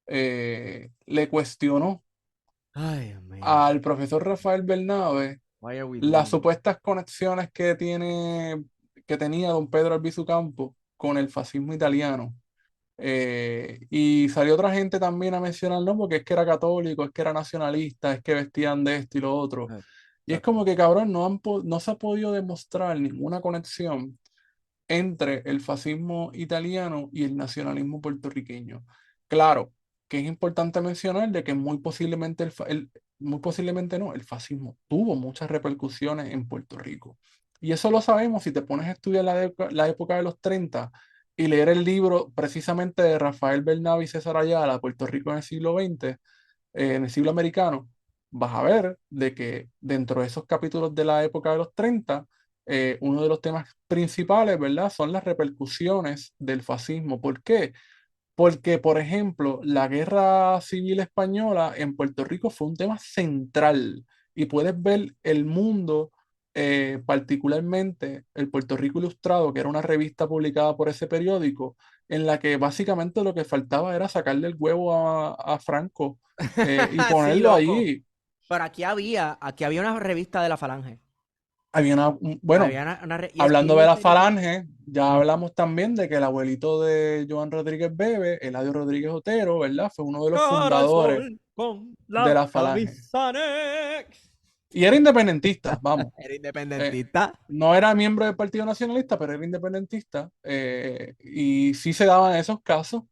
Le cuestionó Ay, Dios mío. al profesor Rafael Bernabe Why are we las doing this? supuestas conexiones que tenía don Pedro Albizu Campos con el fascismo italiano. Y salió otra gente también a mencionar, no, porque es que era católico, es que era nacionalista, es que vestían de esto y lo otro. Y es como Exacto. que, cabrón, no se ha podido demostrar ninguna conexión entre el fascismo italiano y el nacionalismo puertorriqueño. Claro, que es importante mencionar de que muy posiblemente muy posiblemente no, el fascismo tuvo muchas repercusiones en Puerto Rico. Y eso lo sabemos si te pones a estudiar la época de los 30 y leer el libro precisamente de Rafael Bernabe y César Ayala, Puerto Rico en el siglo XX, en el siglo americano, vas a ver de que dentro de esos capítulos de la época de los 30, uno de los temas principales, ¿verdad? Son las repercusiones del fascismo. ¿Por qué? Porque, por ejemplo, la guerra civil española en Puerto Rico fue un tema central y puedes ver el mundo, particularmente el Puerto Rico Ilustrado, que era una revista publicada por ese periódico, en la que básicamente lo que faltaba era sacarle el huevo a Franco, y Sí, ponerlo loco. allí. Pero aquí había una revista de la Falange. Bueno, Y hablando estuvo de el la periódico. falange, ya Mm. hablamos también de que el abuelito de Joan Rodríguez Bebe, Eladio Rodríguez Otero, ¿verdad? Fue uno de los Cara al fundadores sol con de la la falange. camisa negra. Y era independentista, vamos. Era Eh, independentista. no era miembro del Partido Nacionalista, pero era independentista. Y sí se daban esos casos,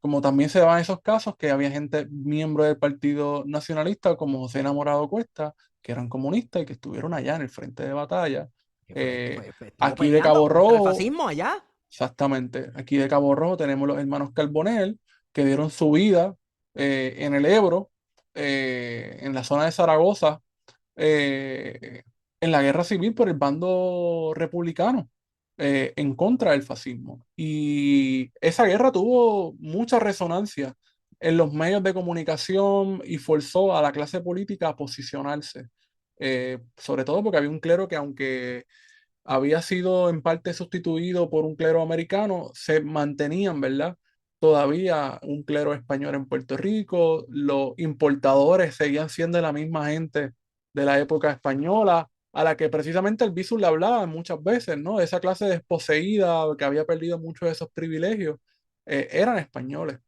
como también se daban esos casos que había gente miembro del Partido Nacionalista, como José Enamorado Cuesta, que eran comunistas y que estuvieron allá en el frente de batalla. Estuvo Aquí de peleando Cabo contra el Rojo, fascismo allá. exactamente, aquí de Cabo Rojo tenemos los hermanos Carbonell que dieron su vida en el Ebro, en la zona de Zaragoza, eh, en la guerra civil por el bando republicano, en contra del fascismo. Y esa guerra tuvo mucha resonancia en los medios de comunicación y forzó a la clase política a posicionarse. Sobre todo porque había un clero que, aunque había sido en parte sustituido por un clero americano, se mantenían, ¿verdad? Todavía un clero español en Puerto Rico, los importadores seguían siendo la misma gente de la época española, a la que precisamente el Albizu le hablaba muchas veces, ¿no? Esa clase desposeída que había perdido muchos de esos privilegios, eran españoles,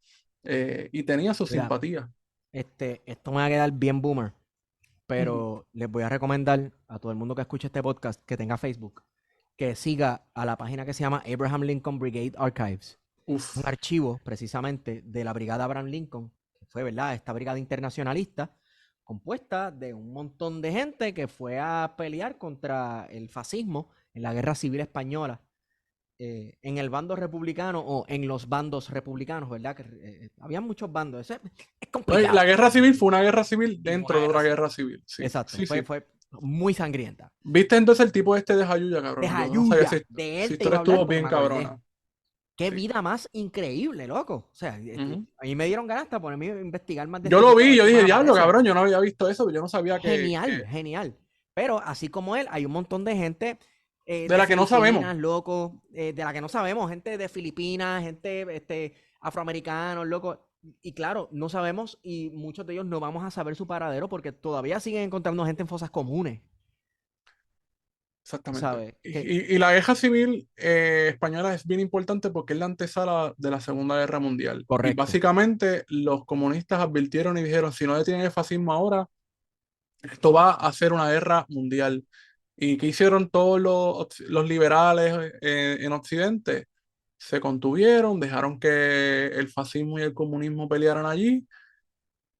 y tenían su Mira, simpatía. esto me va a quedar bien boomer, Ujú. pero les voy a recomendar a todo el mundo que escuche este podcast que tenga Facebook, que siga a la página que se llama Abraham Lincoln Brigade Archives. Un Uf, archivo precisamente de la Brigada Abraham Lincoln, que fue, ¿verdad?, esta brigada internacionalista compuesta de un montón de gente que fue a pelear contra el fascismo en la Guerra Civil Española, en el bando republicano o en los bandos republicanos, ¿verdad? Que había muchos bandos. Es no, y complicado. la guerra civil fue una guerra civil Y fue una dentro de guerra otra civil. guerra civil, sí, Exacto, sí, sí. fue muy sangrienta. ¿Viste entonces el tipo este de Jayuya, De cabrón? Yo no sabía Jayuya, de si él te historia iba a hablar estuvo porque bien me acordé. cabrona. Qué Sí. vida más increíble, loco. O sea, Ujú. a mí me dieron ganas hasta ponerme a investigar más de Yo este lo tipo, a vi, ver yo qué dije, más diablo, aparece. cabrón, yo no había visto eso, pero yo no sabía Genial, genial. Pero así como él, hay un montón de gente de de la que no sabemos. Filipinas, loco, de la que no sabemos, gente de Filipinas, gente afroamericanos, loco. Y claro, no sabemos y muchos de ellos no vamos a saber su paradero porque todavía siguen encontrando gente en fosas comunes, Exactamente. ¿sabes? Y la guerra civil española es bien importante porque es la antesala de la Segunda Guerra Mundial. Y Correcto, básicamente los comunistas advirtieron y dijeron, si no detienen el fascismo ahora, esto va a ser una guerra mundial. ¿Y qué hicieron todos los liberales en Occidente? Se contuvieron, dejaron que el fascismo y el comunismo pelearan allí,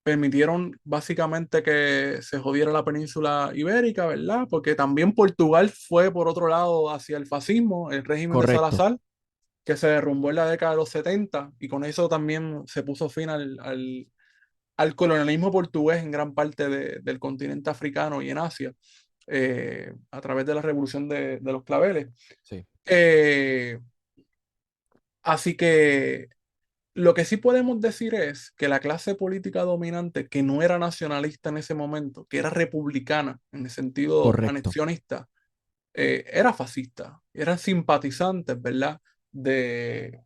permitieron básicamente que se jodiera la península ibérica, ¿verdad? Porque también Portugal fue por otro lado hacia el fascismo, el régimen de correcto. Salazar, que se derrumbó en la década de los 70 y con eso también se puso fin al colonialismo portugués en gran parte del continente africano y en Asia, a través de la revolución de los claveles. Sí, Eh, Así que lo que sí podemos decir es que la clase política dominante, que no era nacionalista en ese momento, que era republicana en el sentido correcto. anexionista, era fascista, eran simpatizantes, ¿verdad? De,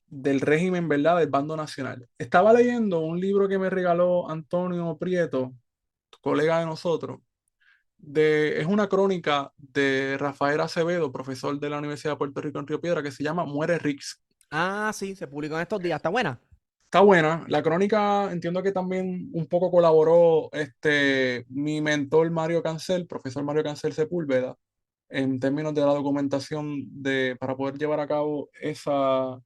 del régimen, ¿verdad? Del bando nacional. Estaba leyendo un libro que me regaló Antonio Prieto, colega de nosotros. Es una crónica de Rafael Acevedo, profesor de la Universidad de Puerto Rico en Río Piedra, que se llama Muere Rix. Ah, sí, se publicó en estos días. ¿Está buena? Está buena. La crónica entiendo que también un poco colaboró mi mentor Mario Cancel, profesor Mario Cancel Sepúlveda, en términos de la documentación para poder llevar a cabo esa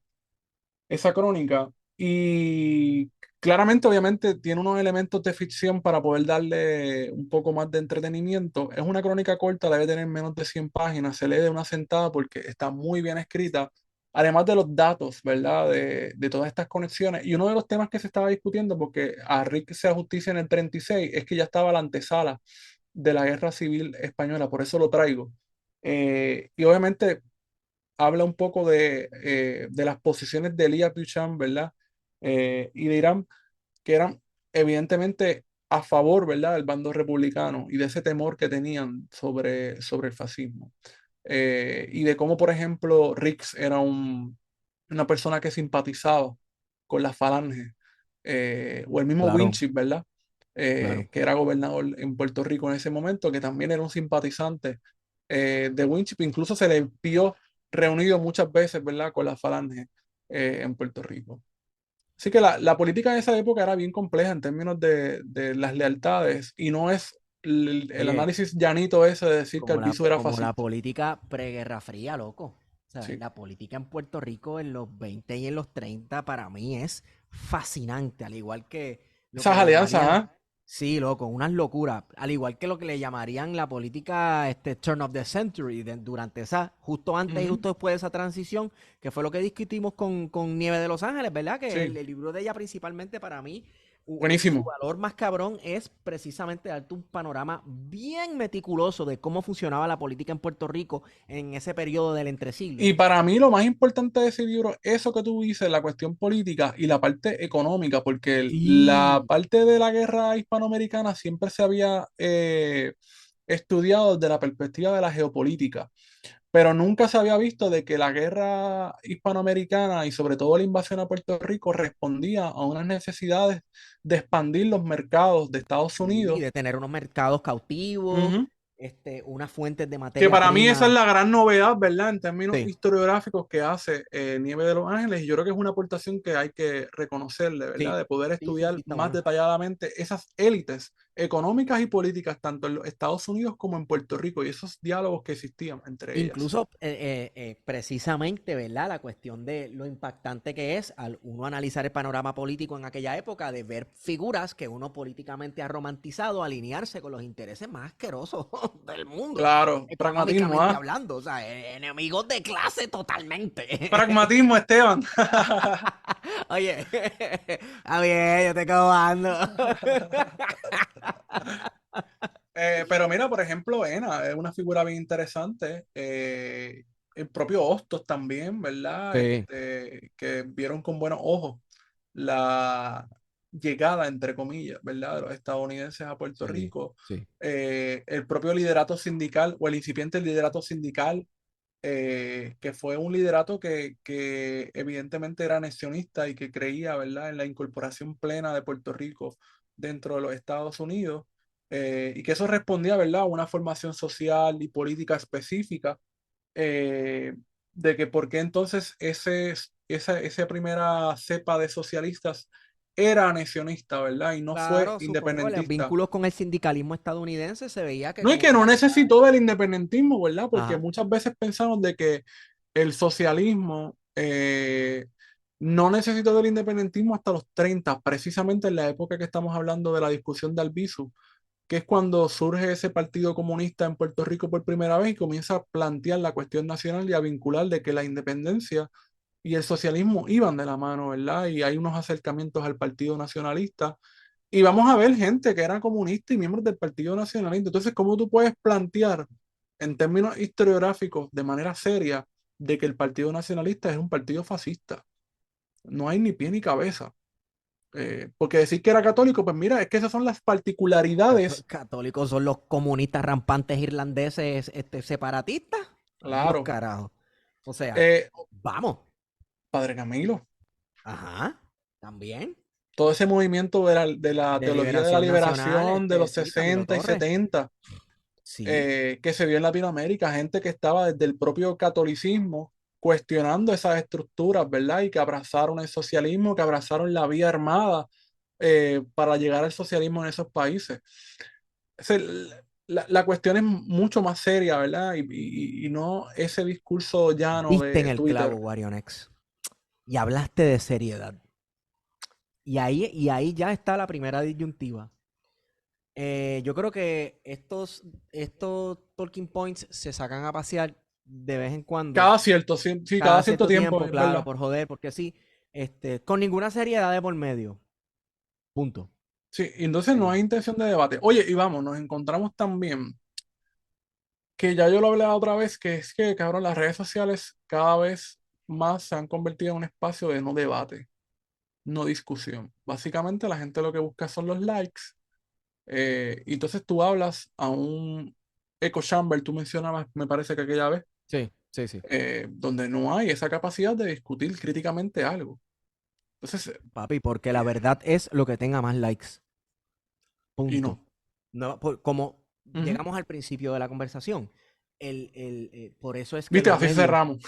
crónica. Y claramente, obviamente, tiene unos elementos de ficción para poder darle un poco más de entretenimiento. Es una crónica corta, debe tener menos de 100 páginas, se lee de una sentada porque está muy bien escrita. Además de los datos, ¿verdad? De todas estas conexiones. Y uno de los temas que se estaba discutiendo, porque a Rick se justicia en el 36, es que ya estaba la antesala de la Guerra Civil Española, por eso lo traigo. Y obviamente habla un poco de las posiciones de Elías Duchamp, ¿verdad? Y de Irán, que eran evidentemente a favor, ¿verdad?, del bando republicano y de ese temor que tenían sobre el fascismo. Y de cómo, por ejemplo, Rix era una persona que simpatizaba con la falange, o el mismo Claro, Winchip, ¿verdad? claro. Que era gobernador en Puerto Rico en ese momento, que también era un simpatizante de Winchip, incluso se le vio reunido muchas veces, ¿verdad?, con la falange en Puerto Rico. Así que la política de esa época era bien compleja en términos de las lealtades y no es el Oye, análisis llanito ese de decir que Albizu era como la fascista. política preguerra fría, loco. O sea, Sí. la política en Puerto Rico en los 20 y en los 30 para mí es fascinante, al igual que lo que Esas alianzas, abordarían ¿ah? Sí, loco, unas locuras. Al igual que lo que le llamarían la política turn of the century, durante esa, justo antes y Ujú. justo después de esa transición, que fue lo que discutimos con Nieve de Los Ángeles, ¿verdad? Que Sí, el libro de ella principalmente para mí, su buenísimo. valor más cabrón es precisamente darte un panorama bien meticuloso de cómo funcionaba la política en Puerto Rico en ese periodo del entresiglo. Y para mí lo más importante de ese libro, eso que tú dices, la cuestión política y la parte económica, porque la Sí. parte de la guerra hispanoamericana siempre se había estudiado desde la perspectiva de la geopolítica, pero nunca se había visto de que la guerra hispanoamericana y sobre todo la invasión a Puerto Rico respondía a unas necesidades de expandir los mercados de Estados Sí, Unidos. de tener unos mercados cautivos, Ujú. unas fuentes de Que materia para mí esa es prima. la gran novedad, ¿verdad? En términos Sí, historiográficos que hace Nieve de los Ángeles, y yo creo que es una aportación que hay que reconocerle, ¿verdad? sí, De poder sí, estudiar está más bueno. detalladamente esas élites económicas y políticas, tanto en los Estados Unidos como en Puerto Rico, y esos diálogos que existían entre ellas. Incluso precisamente, ¿verdad? La cuestión de lo impactante que es al uno analizar el panorama político en aquella época, de ver figuras que uno políticamente ha romantizado alinearse con los intereses más asquerosos del mundo, Claro, pragmatismo, económicamente ¿ah? hablando, o sea, enemigos de clase totalmente. Pragmatismo, Esteban. Oye, está bien, yo te acabando. Pero mira, por ejemplo, Ena es una figura bien interesante. El propio Hostos también, ¿verdad? Sí, Que vieron con buenos ojos la llegada, entre comillas, ¿verdad? De los estadounidenses a Puerto sí, Rico. sí. El propio liderato sindical o el incipiente liderato sindical, que fue un liderato que evidentemente era anexionista y que creía, ¿verdad?, en la incorporación plena de Puerto Rico dentro de los Estados Unidos, y que eso respondía, ¿verdad?, a una formación social y política específica, eh, de que por qué entonces esa primera cepa de socialistas era anexionista, ¿verdad? Y no fue Claro, supongo, los independentista. vínculos con el sindicalismo estadounidense se veía que No, y como que no quiera. necesitó del independentismo, ¿verdad? Porque Ajá, muchas veces pensamos de que el socialismo no necesitó del independentismo hasta los 30, precisamente en la época que estamos hablando de la discusión de Albizu, que es cuando surge ese partido comunista en Puerto Rico por primera vez y comienza a plantear la cuestión nacional y a vincular de que la independencia y el socialismo iban de la mano, ¿verdad? Y hay unos acercamientos al Partido Nacionalista y vamos a ver gente que era comunista y miembros del Partido Nacionalista. Entonces, ¿cómo tú puedes plantear en términos historiográficos de manera seria de que el Partido Nacionalista es un partido fascista? No hay ni pie ni cabeza. Porque decir que era católico, pues mira, es que esas son las particularidades. católicos son los comunistas rampantes irlandeses separatistas. Adiós, Claro. carajo. O sea, Eh, vamos. Padre Camilo, Ajá, también. todo ese movimiento de la De teología de la liberación nacional, liberación de los sí, Camilo 60 y Torres. 70, Sí, que se vio en Latinoamérica, gente que estaba desde el propio catolicismo cuestionando esas estructuras, ¿verdad? Y que abrazaron el socialismo, que abrazaron la vía armada para llegar al socialismo en esos países. Es la cuestión es mucho más seria, ¿verdad? Y no ese discurso llano diste en de el clavo, Twitter. Warionex. Y hablaste de seriedad. Y ahí ya está la primera disyuntiva. Yo creo que estos talking points se sacan a pasear de vez en cuando, Cada cierto, sí, sí, cada cada cierto cierto tiempo, tiempo, es claro, verdad. por joder, porque sí, con ninguna seriedad de por medio. Punto. Sí, y entonces no hay intención de debate. Oye, y vamos, nos encontramos también, que ya yo lo hablé otra vez, que es que, cabrón, las redes sociales cada vez más se han convertido en un espacio de no debate, no discusión. Básicamente la gente lo que busca son los likes, y entonces tú hablas a un echo chamber, tú mencionabas, me parece que aquella vez, Sí, sí, sí. donde no hay esa capacidad de discutir críticamente algo. Entonces, Papi, porque la verdad es lo que tenga más likes. y Punto. no. No, como Ujú. llegamos al principio de la conversación, por eso es que Viste, los así medios, cerramos.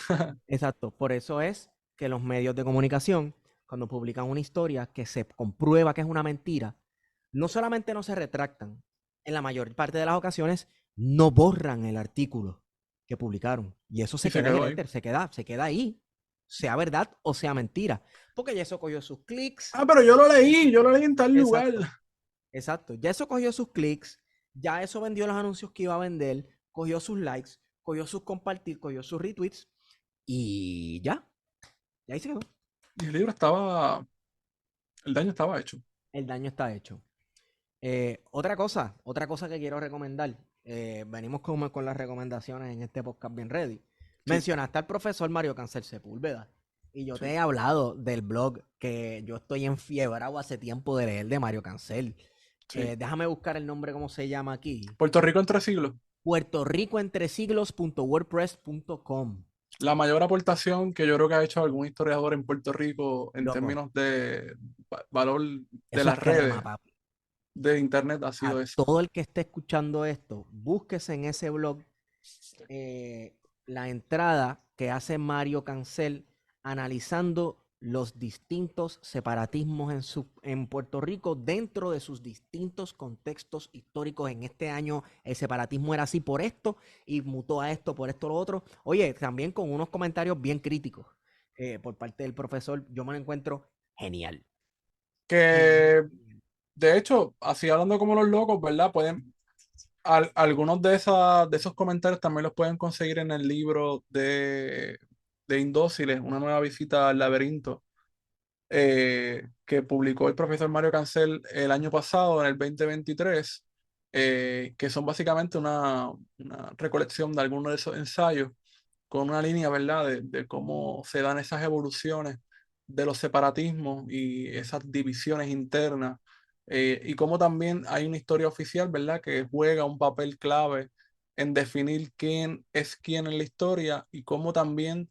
exacto, por eso es que los medios de comunicación, cuando publican una historia que se comprueba que es una mentira, no solamente no se retractan, en la mayor parte de las ocasiones no borran el artículo que publicaron. Y eso Y se se queda en el quedó ahí. éter, se queda ahí, sea verdad o sea mentira. Porque ya eso cogió sus clics. Ah, pero yo lo leí en tal lugar. Exacto. Exacto. Ya eso cogió sus clics, ya eso vendió los anuncios que iba a vender, cogió sus likes, cogió sus compartir, cogió sus retweets y ya. Y ahí se quedó. Y el daño estaba hecho. El daño está hecho. Otra cosa que quiero recomendar. Venimos con las recomendaciones en este podcast bien ready. Sí, Mencionaste al profesor Mario Cancel Sepúlveda. Y yo te sí, he hablado del blog que yo estoy enfiebrado hace tiempo de leer de Mario Cancel. sí. Déjame buscar el nombre, cómo se llama aquí. Puerto Rico en 3 siglos. puertoricoentresiglos.wordpress.com. La mayor aportación que yo creo que ha hecho algún historiador en Puerto Rico en Loco, términos de valor de eso es las crema, redes papi. de Internet ha A sido eso. todo el que esté escuchando esto, búsquese en ese blog la entrada que hace Mario Cancel analizando los distintos separatismos en Puerto Rico dentro de sus distintos contextos históricos. En este año el separatismo era así por esto y mutó a esto por esto lo otro. Oye, también con unos comentarios bien críticos por parte del profesor. Yo me lo encuentro genial. Genial. Que de hecho, así hablando como los locos, ¿verdad? Algunos de esos comentarios también los pueden conseguir en el libro de Indóciles, una nueva visita al laberinto, que publicó el profesor Mario Cancel el año pasado, en el 2023, que son básicamente una recolección de algunos de esos ensayos con una línea, ¿verdad?, de cómo se dan esas evoluciones de los separatismos y esas divisiones internas, y cómo también hay una historia oficial, ¿verdad?, que juega un papel clave en definir quién es quién en la historia y cómo también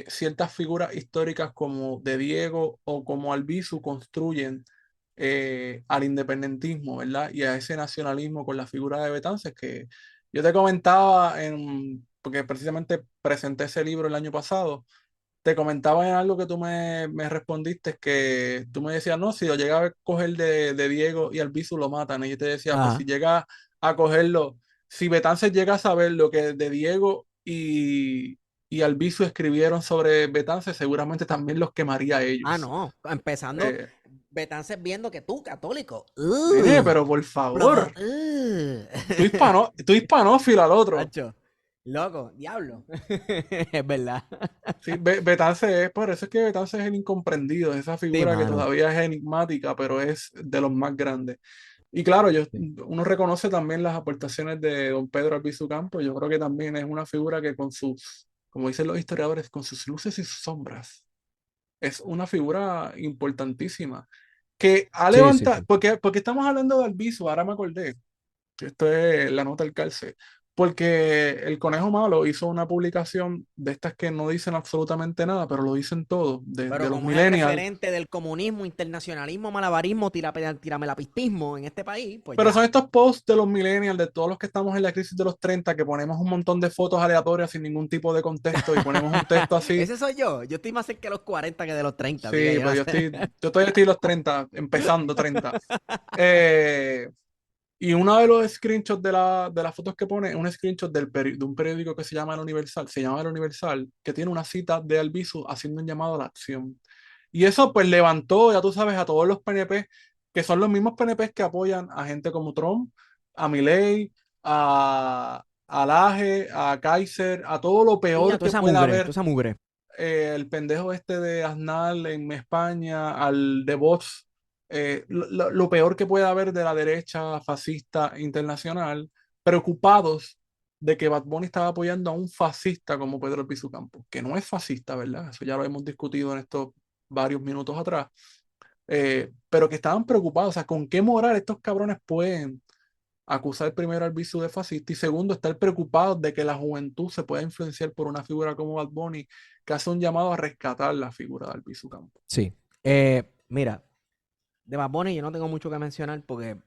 ciertas figuras históricas como de Diego o como Albizu construyen al independentismo, ¿verdad? Y a ese nacionalismo con la figura de Betances que yo te comentaba porque precisamente presenté ese libro el año pasado. Te comentaba en algo que tú me respondiste, que tú me decías, no, si lo llega a coger de Diego y Albizu lo matan. Y yo te decía, pues si Ajá. llega a cogerlo, si Betances llega a saber lo que de Diego y Albizu escribieron sobre Betances, seguramente también los quemaría a Ah, ellos. no. Empezando, Eh, Betances viendo que tú, católico. pero por favor, Brother. tú hispanófilo al otro. Hacho, loco, diablo. Es verdad. Sí, Betances es, por eso es que Betances es el incomprendido, es esa Sí, figura que mano. todavía es enigmática, pero es de los más grandes. Y claro, Sí. uno reconoce también las aportaciones de don Pedro Albizu Campos. Yo creo que también es una figura que con sus, como dicen los historiadores, con sus luces y sus sombras, es una figura importantísima. Que ha Sí, sí, levantado, sí. porque estamos hablando de Albizu, ahora me acordé. Esto es la nota del calce. Porque el Conejo Malo hizo una publicación de estas que no dicen absolutamente nada, pero lo dicen todo, de Pero los como es el millennials. referente del comunismo, internacionalismo, malabarismo, tiramelapistismo en este país, pues Pero son ya. estos posts de los millennials, de todos los que estamos en la crisis de los 30 que ponemos un montón de fotos aleatorias sin ningún tipo de contexto y ponemos un texto así. Ese soy yo. Yo estoy más cerca de los 40 que de los 30, así que Sí, yo no pues sé. yo todavía estoy en los 30 empezando 30. Eh, Y uno de los screenshots de las fotos que pone es un screenshot de un periódico que se llama El Universal, se llama El Universal, que tiene una cita de Albizu haciendo un llamado a la acción. Y eso pues levantó, ya tú sabes, a todos los PNP, que son los mismos PNP que apoyan a gente como Trump, a Milei, a Laje, a Kaiser, a todo lo Sí, a peor toda que esa pueda mugre, toda haber, esa mugre. el pendejo este de Aznar en España, al de Vox, lo peor que puede haber de la derecha fascista internacional, preocupados de que Bad Bunny estaba apoyando a un fascista como Pedro Albizu Campos, que no es fascista, ¿verdad? Eso ya lo hemos discutido en estos varios minutos atrás, pero que estaban preocupados, o sea, ¿con qué moral estos cabrones pueden acusar primero al Albizu de fascista y segundo, estar preocupados de que la juventud se pueda influenciar por una figura como Bad Bunny que hace un llamado a rescatar la figura de Albizu Campos? Sí. Mira, de Bad Bunny yo no tengo mucho que mencionar porque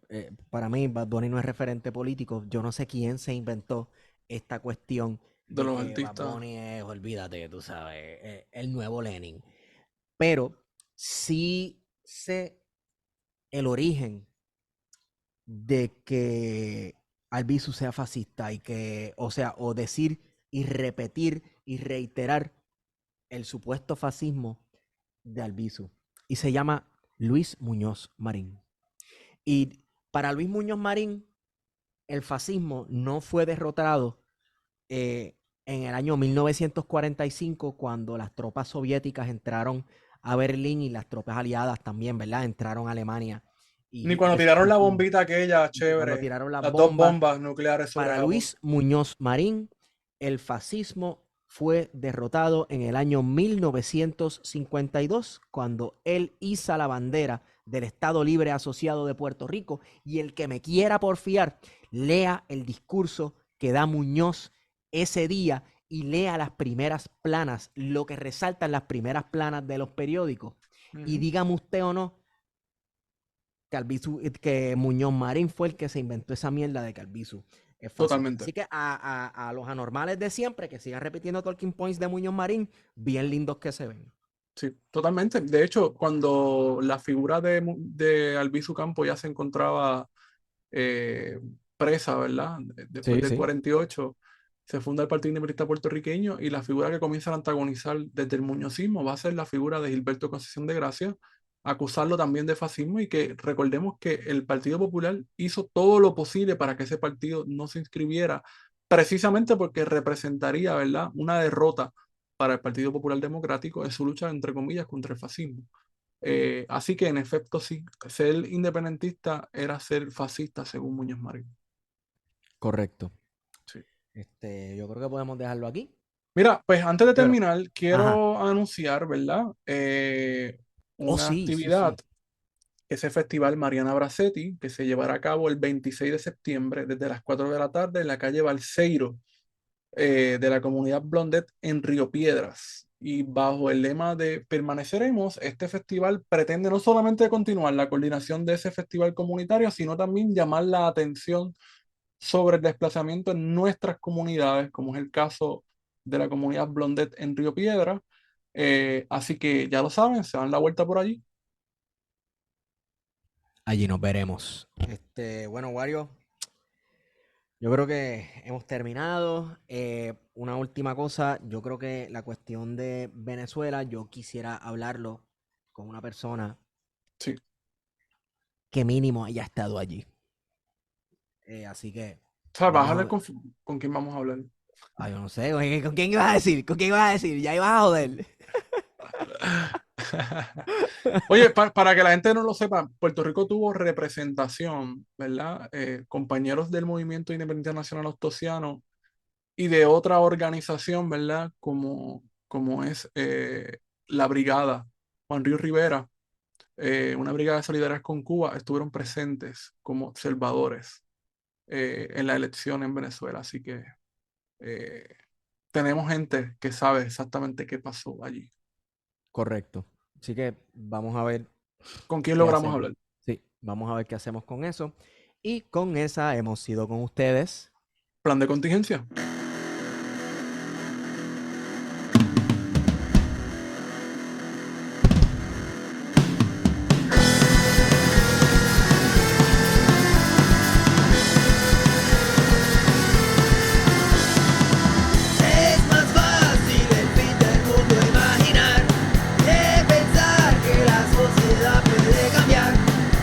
para mí Bad Bunny no es referente político. Yo no sé quién se inventó esta cuestión De de los que Bad artistas. Bunny es, olvídate, tú sabes, el nuevo Lenin. Pero sí sé el origen de que Albizu sea fascista y que, o sea, o decir y repetir y reiterar el supuesto fascismo de Albizu. Y se llama Luis Muñoz Marín. Y Para Luis Muñoz Marín, el fascismo no fue derrotado en el año 1945, cuando las tropas soviéticas entraron a Berlín y las tropas aliadas también, ¿verdad? Entraron a Alemania. Ni cuando tiraron la bombita aquella, Cuando chévere, tiraron las las dos bombas. bombas nucleares sobre Para Japón. Luis Muñoz Marín, el fascismo fue derrotado en el año 1952, cuando él iza la bandera del Estado Libre Asociado de Puerto Rico. Y el que me quiera porfiar, lea el discurso que da Muñoz ese día y lea las primeras planas, lo que resaltan las primeras planas de los periódicos. Y dígame usted o no que Muñoz Marín fue el que se inventó esa mierda de que Albizu es fácil. Totalmente. Así que a los anormales de siempre, que sigan repitiendo talking points de Muñoz Marín, bien lindos que se ven. Sí, totalmente. De hecho, cuando la figura de Albizu Campo ya se encontraba presa, ¿verdad? Después del 48, se funda el Partido Independentista Puertorriqueño, y la figura que comienza a antagonizar desde el muñozismo va a ser la figura de Gilberto Concepción de Gracia, acusarlo también de fascismo, y que recordemos que el Partido Popular hizo todo lo posible para que ese partido no se inscribiera, precisamente porque representaría, ¿verdad?, una derrota para el Partido Popular Democrático en su lucha, entre comillas, contra el fascismo. Así que en efecto sí, ser independentista era ser fascista, según Muñoz Marín. Correcto. Sí. Yo creo que podemos dejarlo aquí. Mira, pues antes de terminar, quiero anunciar, ¿verdad? Una actividad, que es el Festival Mariana Bracetti, que se llevará a cabo el 26 de septiembre desde las 4 de la tarde en la calle Balseiro, de la comunidad Blondet en Río Piedras. Y bajo el lema de Permaneceremos, este festival pretende no solamente continuar la coordinación de ese festival comunitario, sino también llamar la atención sobre el desplazamiento en nuestras comunidades, como es el caso de la comunidad Blondet en Río Piedras. Así que ya lo saben, se dan la vuelta por allí. Allí nos veremos. Bueno, Wario, yo creo que hemos terminado. Una última cosa, yo creo que la cuestión de Venezuela, yo quisiera hablarlo con una persona que mínimo haya estado allí. Así que... O sea, ¿vas a hablar con quién vamos a hablar? Yo no sé, ¿con quién ibas a decir? ¿Con quién ibas a decir? Ya ibas a joder. Oye, para que la gente no lo sepa, Puerto Rico tuvo representación, ¿verdad? Compañeros del Movimiento Independiente Nacional Ostosiano y de otra organización, ¿verdad? Como es la Brigada Juan Río Rivera, una brigada de solidaridad con Cuba, estuvieron presentes como observadores en la elección en Venezuela. Así que tenemos gente que sabe exactamente qué pasó allí. Correcto. Así que vamos a ver. ¿Con quién logramos hablar? Sí, vamos a ver qué hacemos con eso. Y con esa hemos ido con ustedes. Plan de contingencia.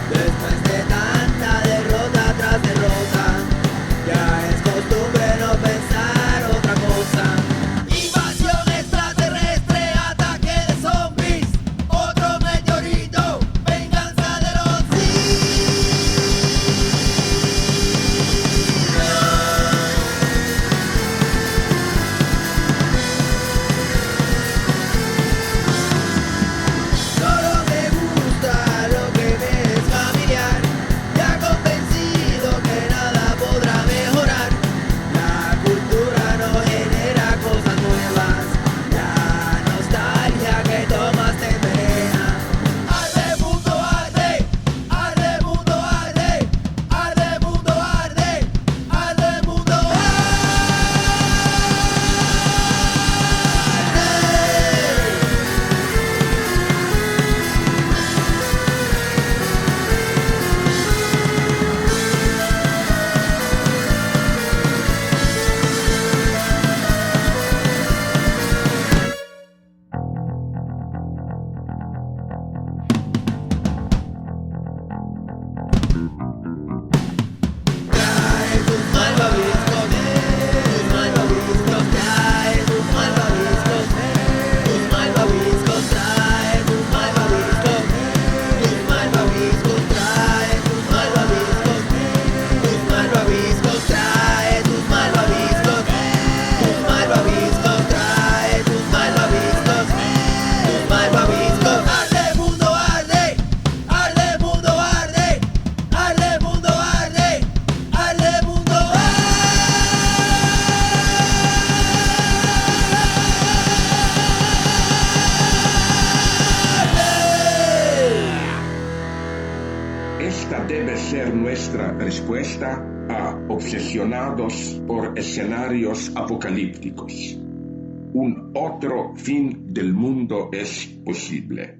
Después de tanta derrota tras derrota, ya es costumbre no pensar. esta debe ser nuestra respuesta a obsesionados por escenarios apocalípticos. Un otro fin del mundo es posible.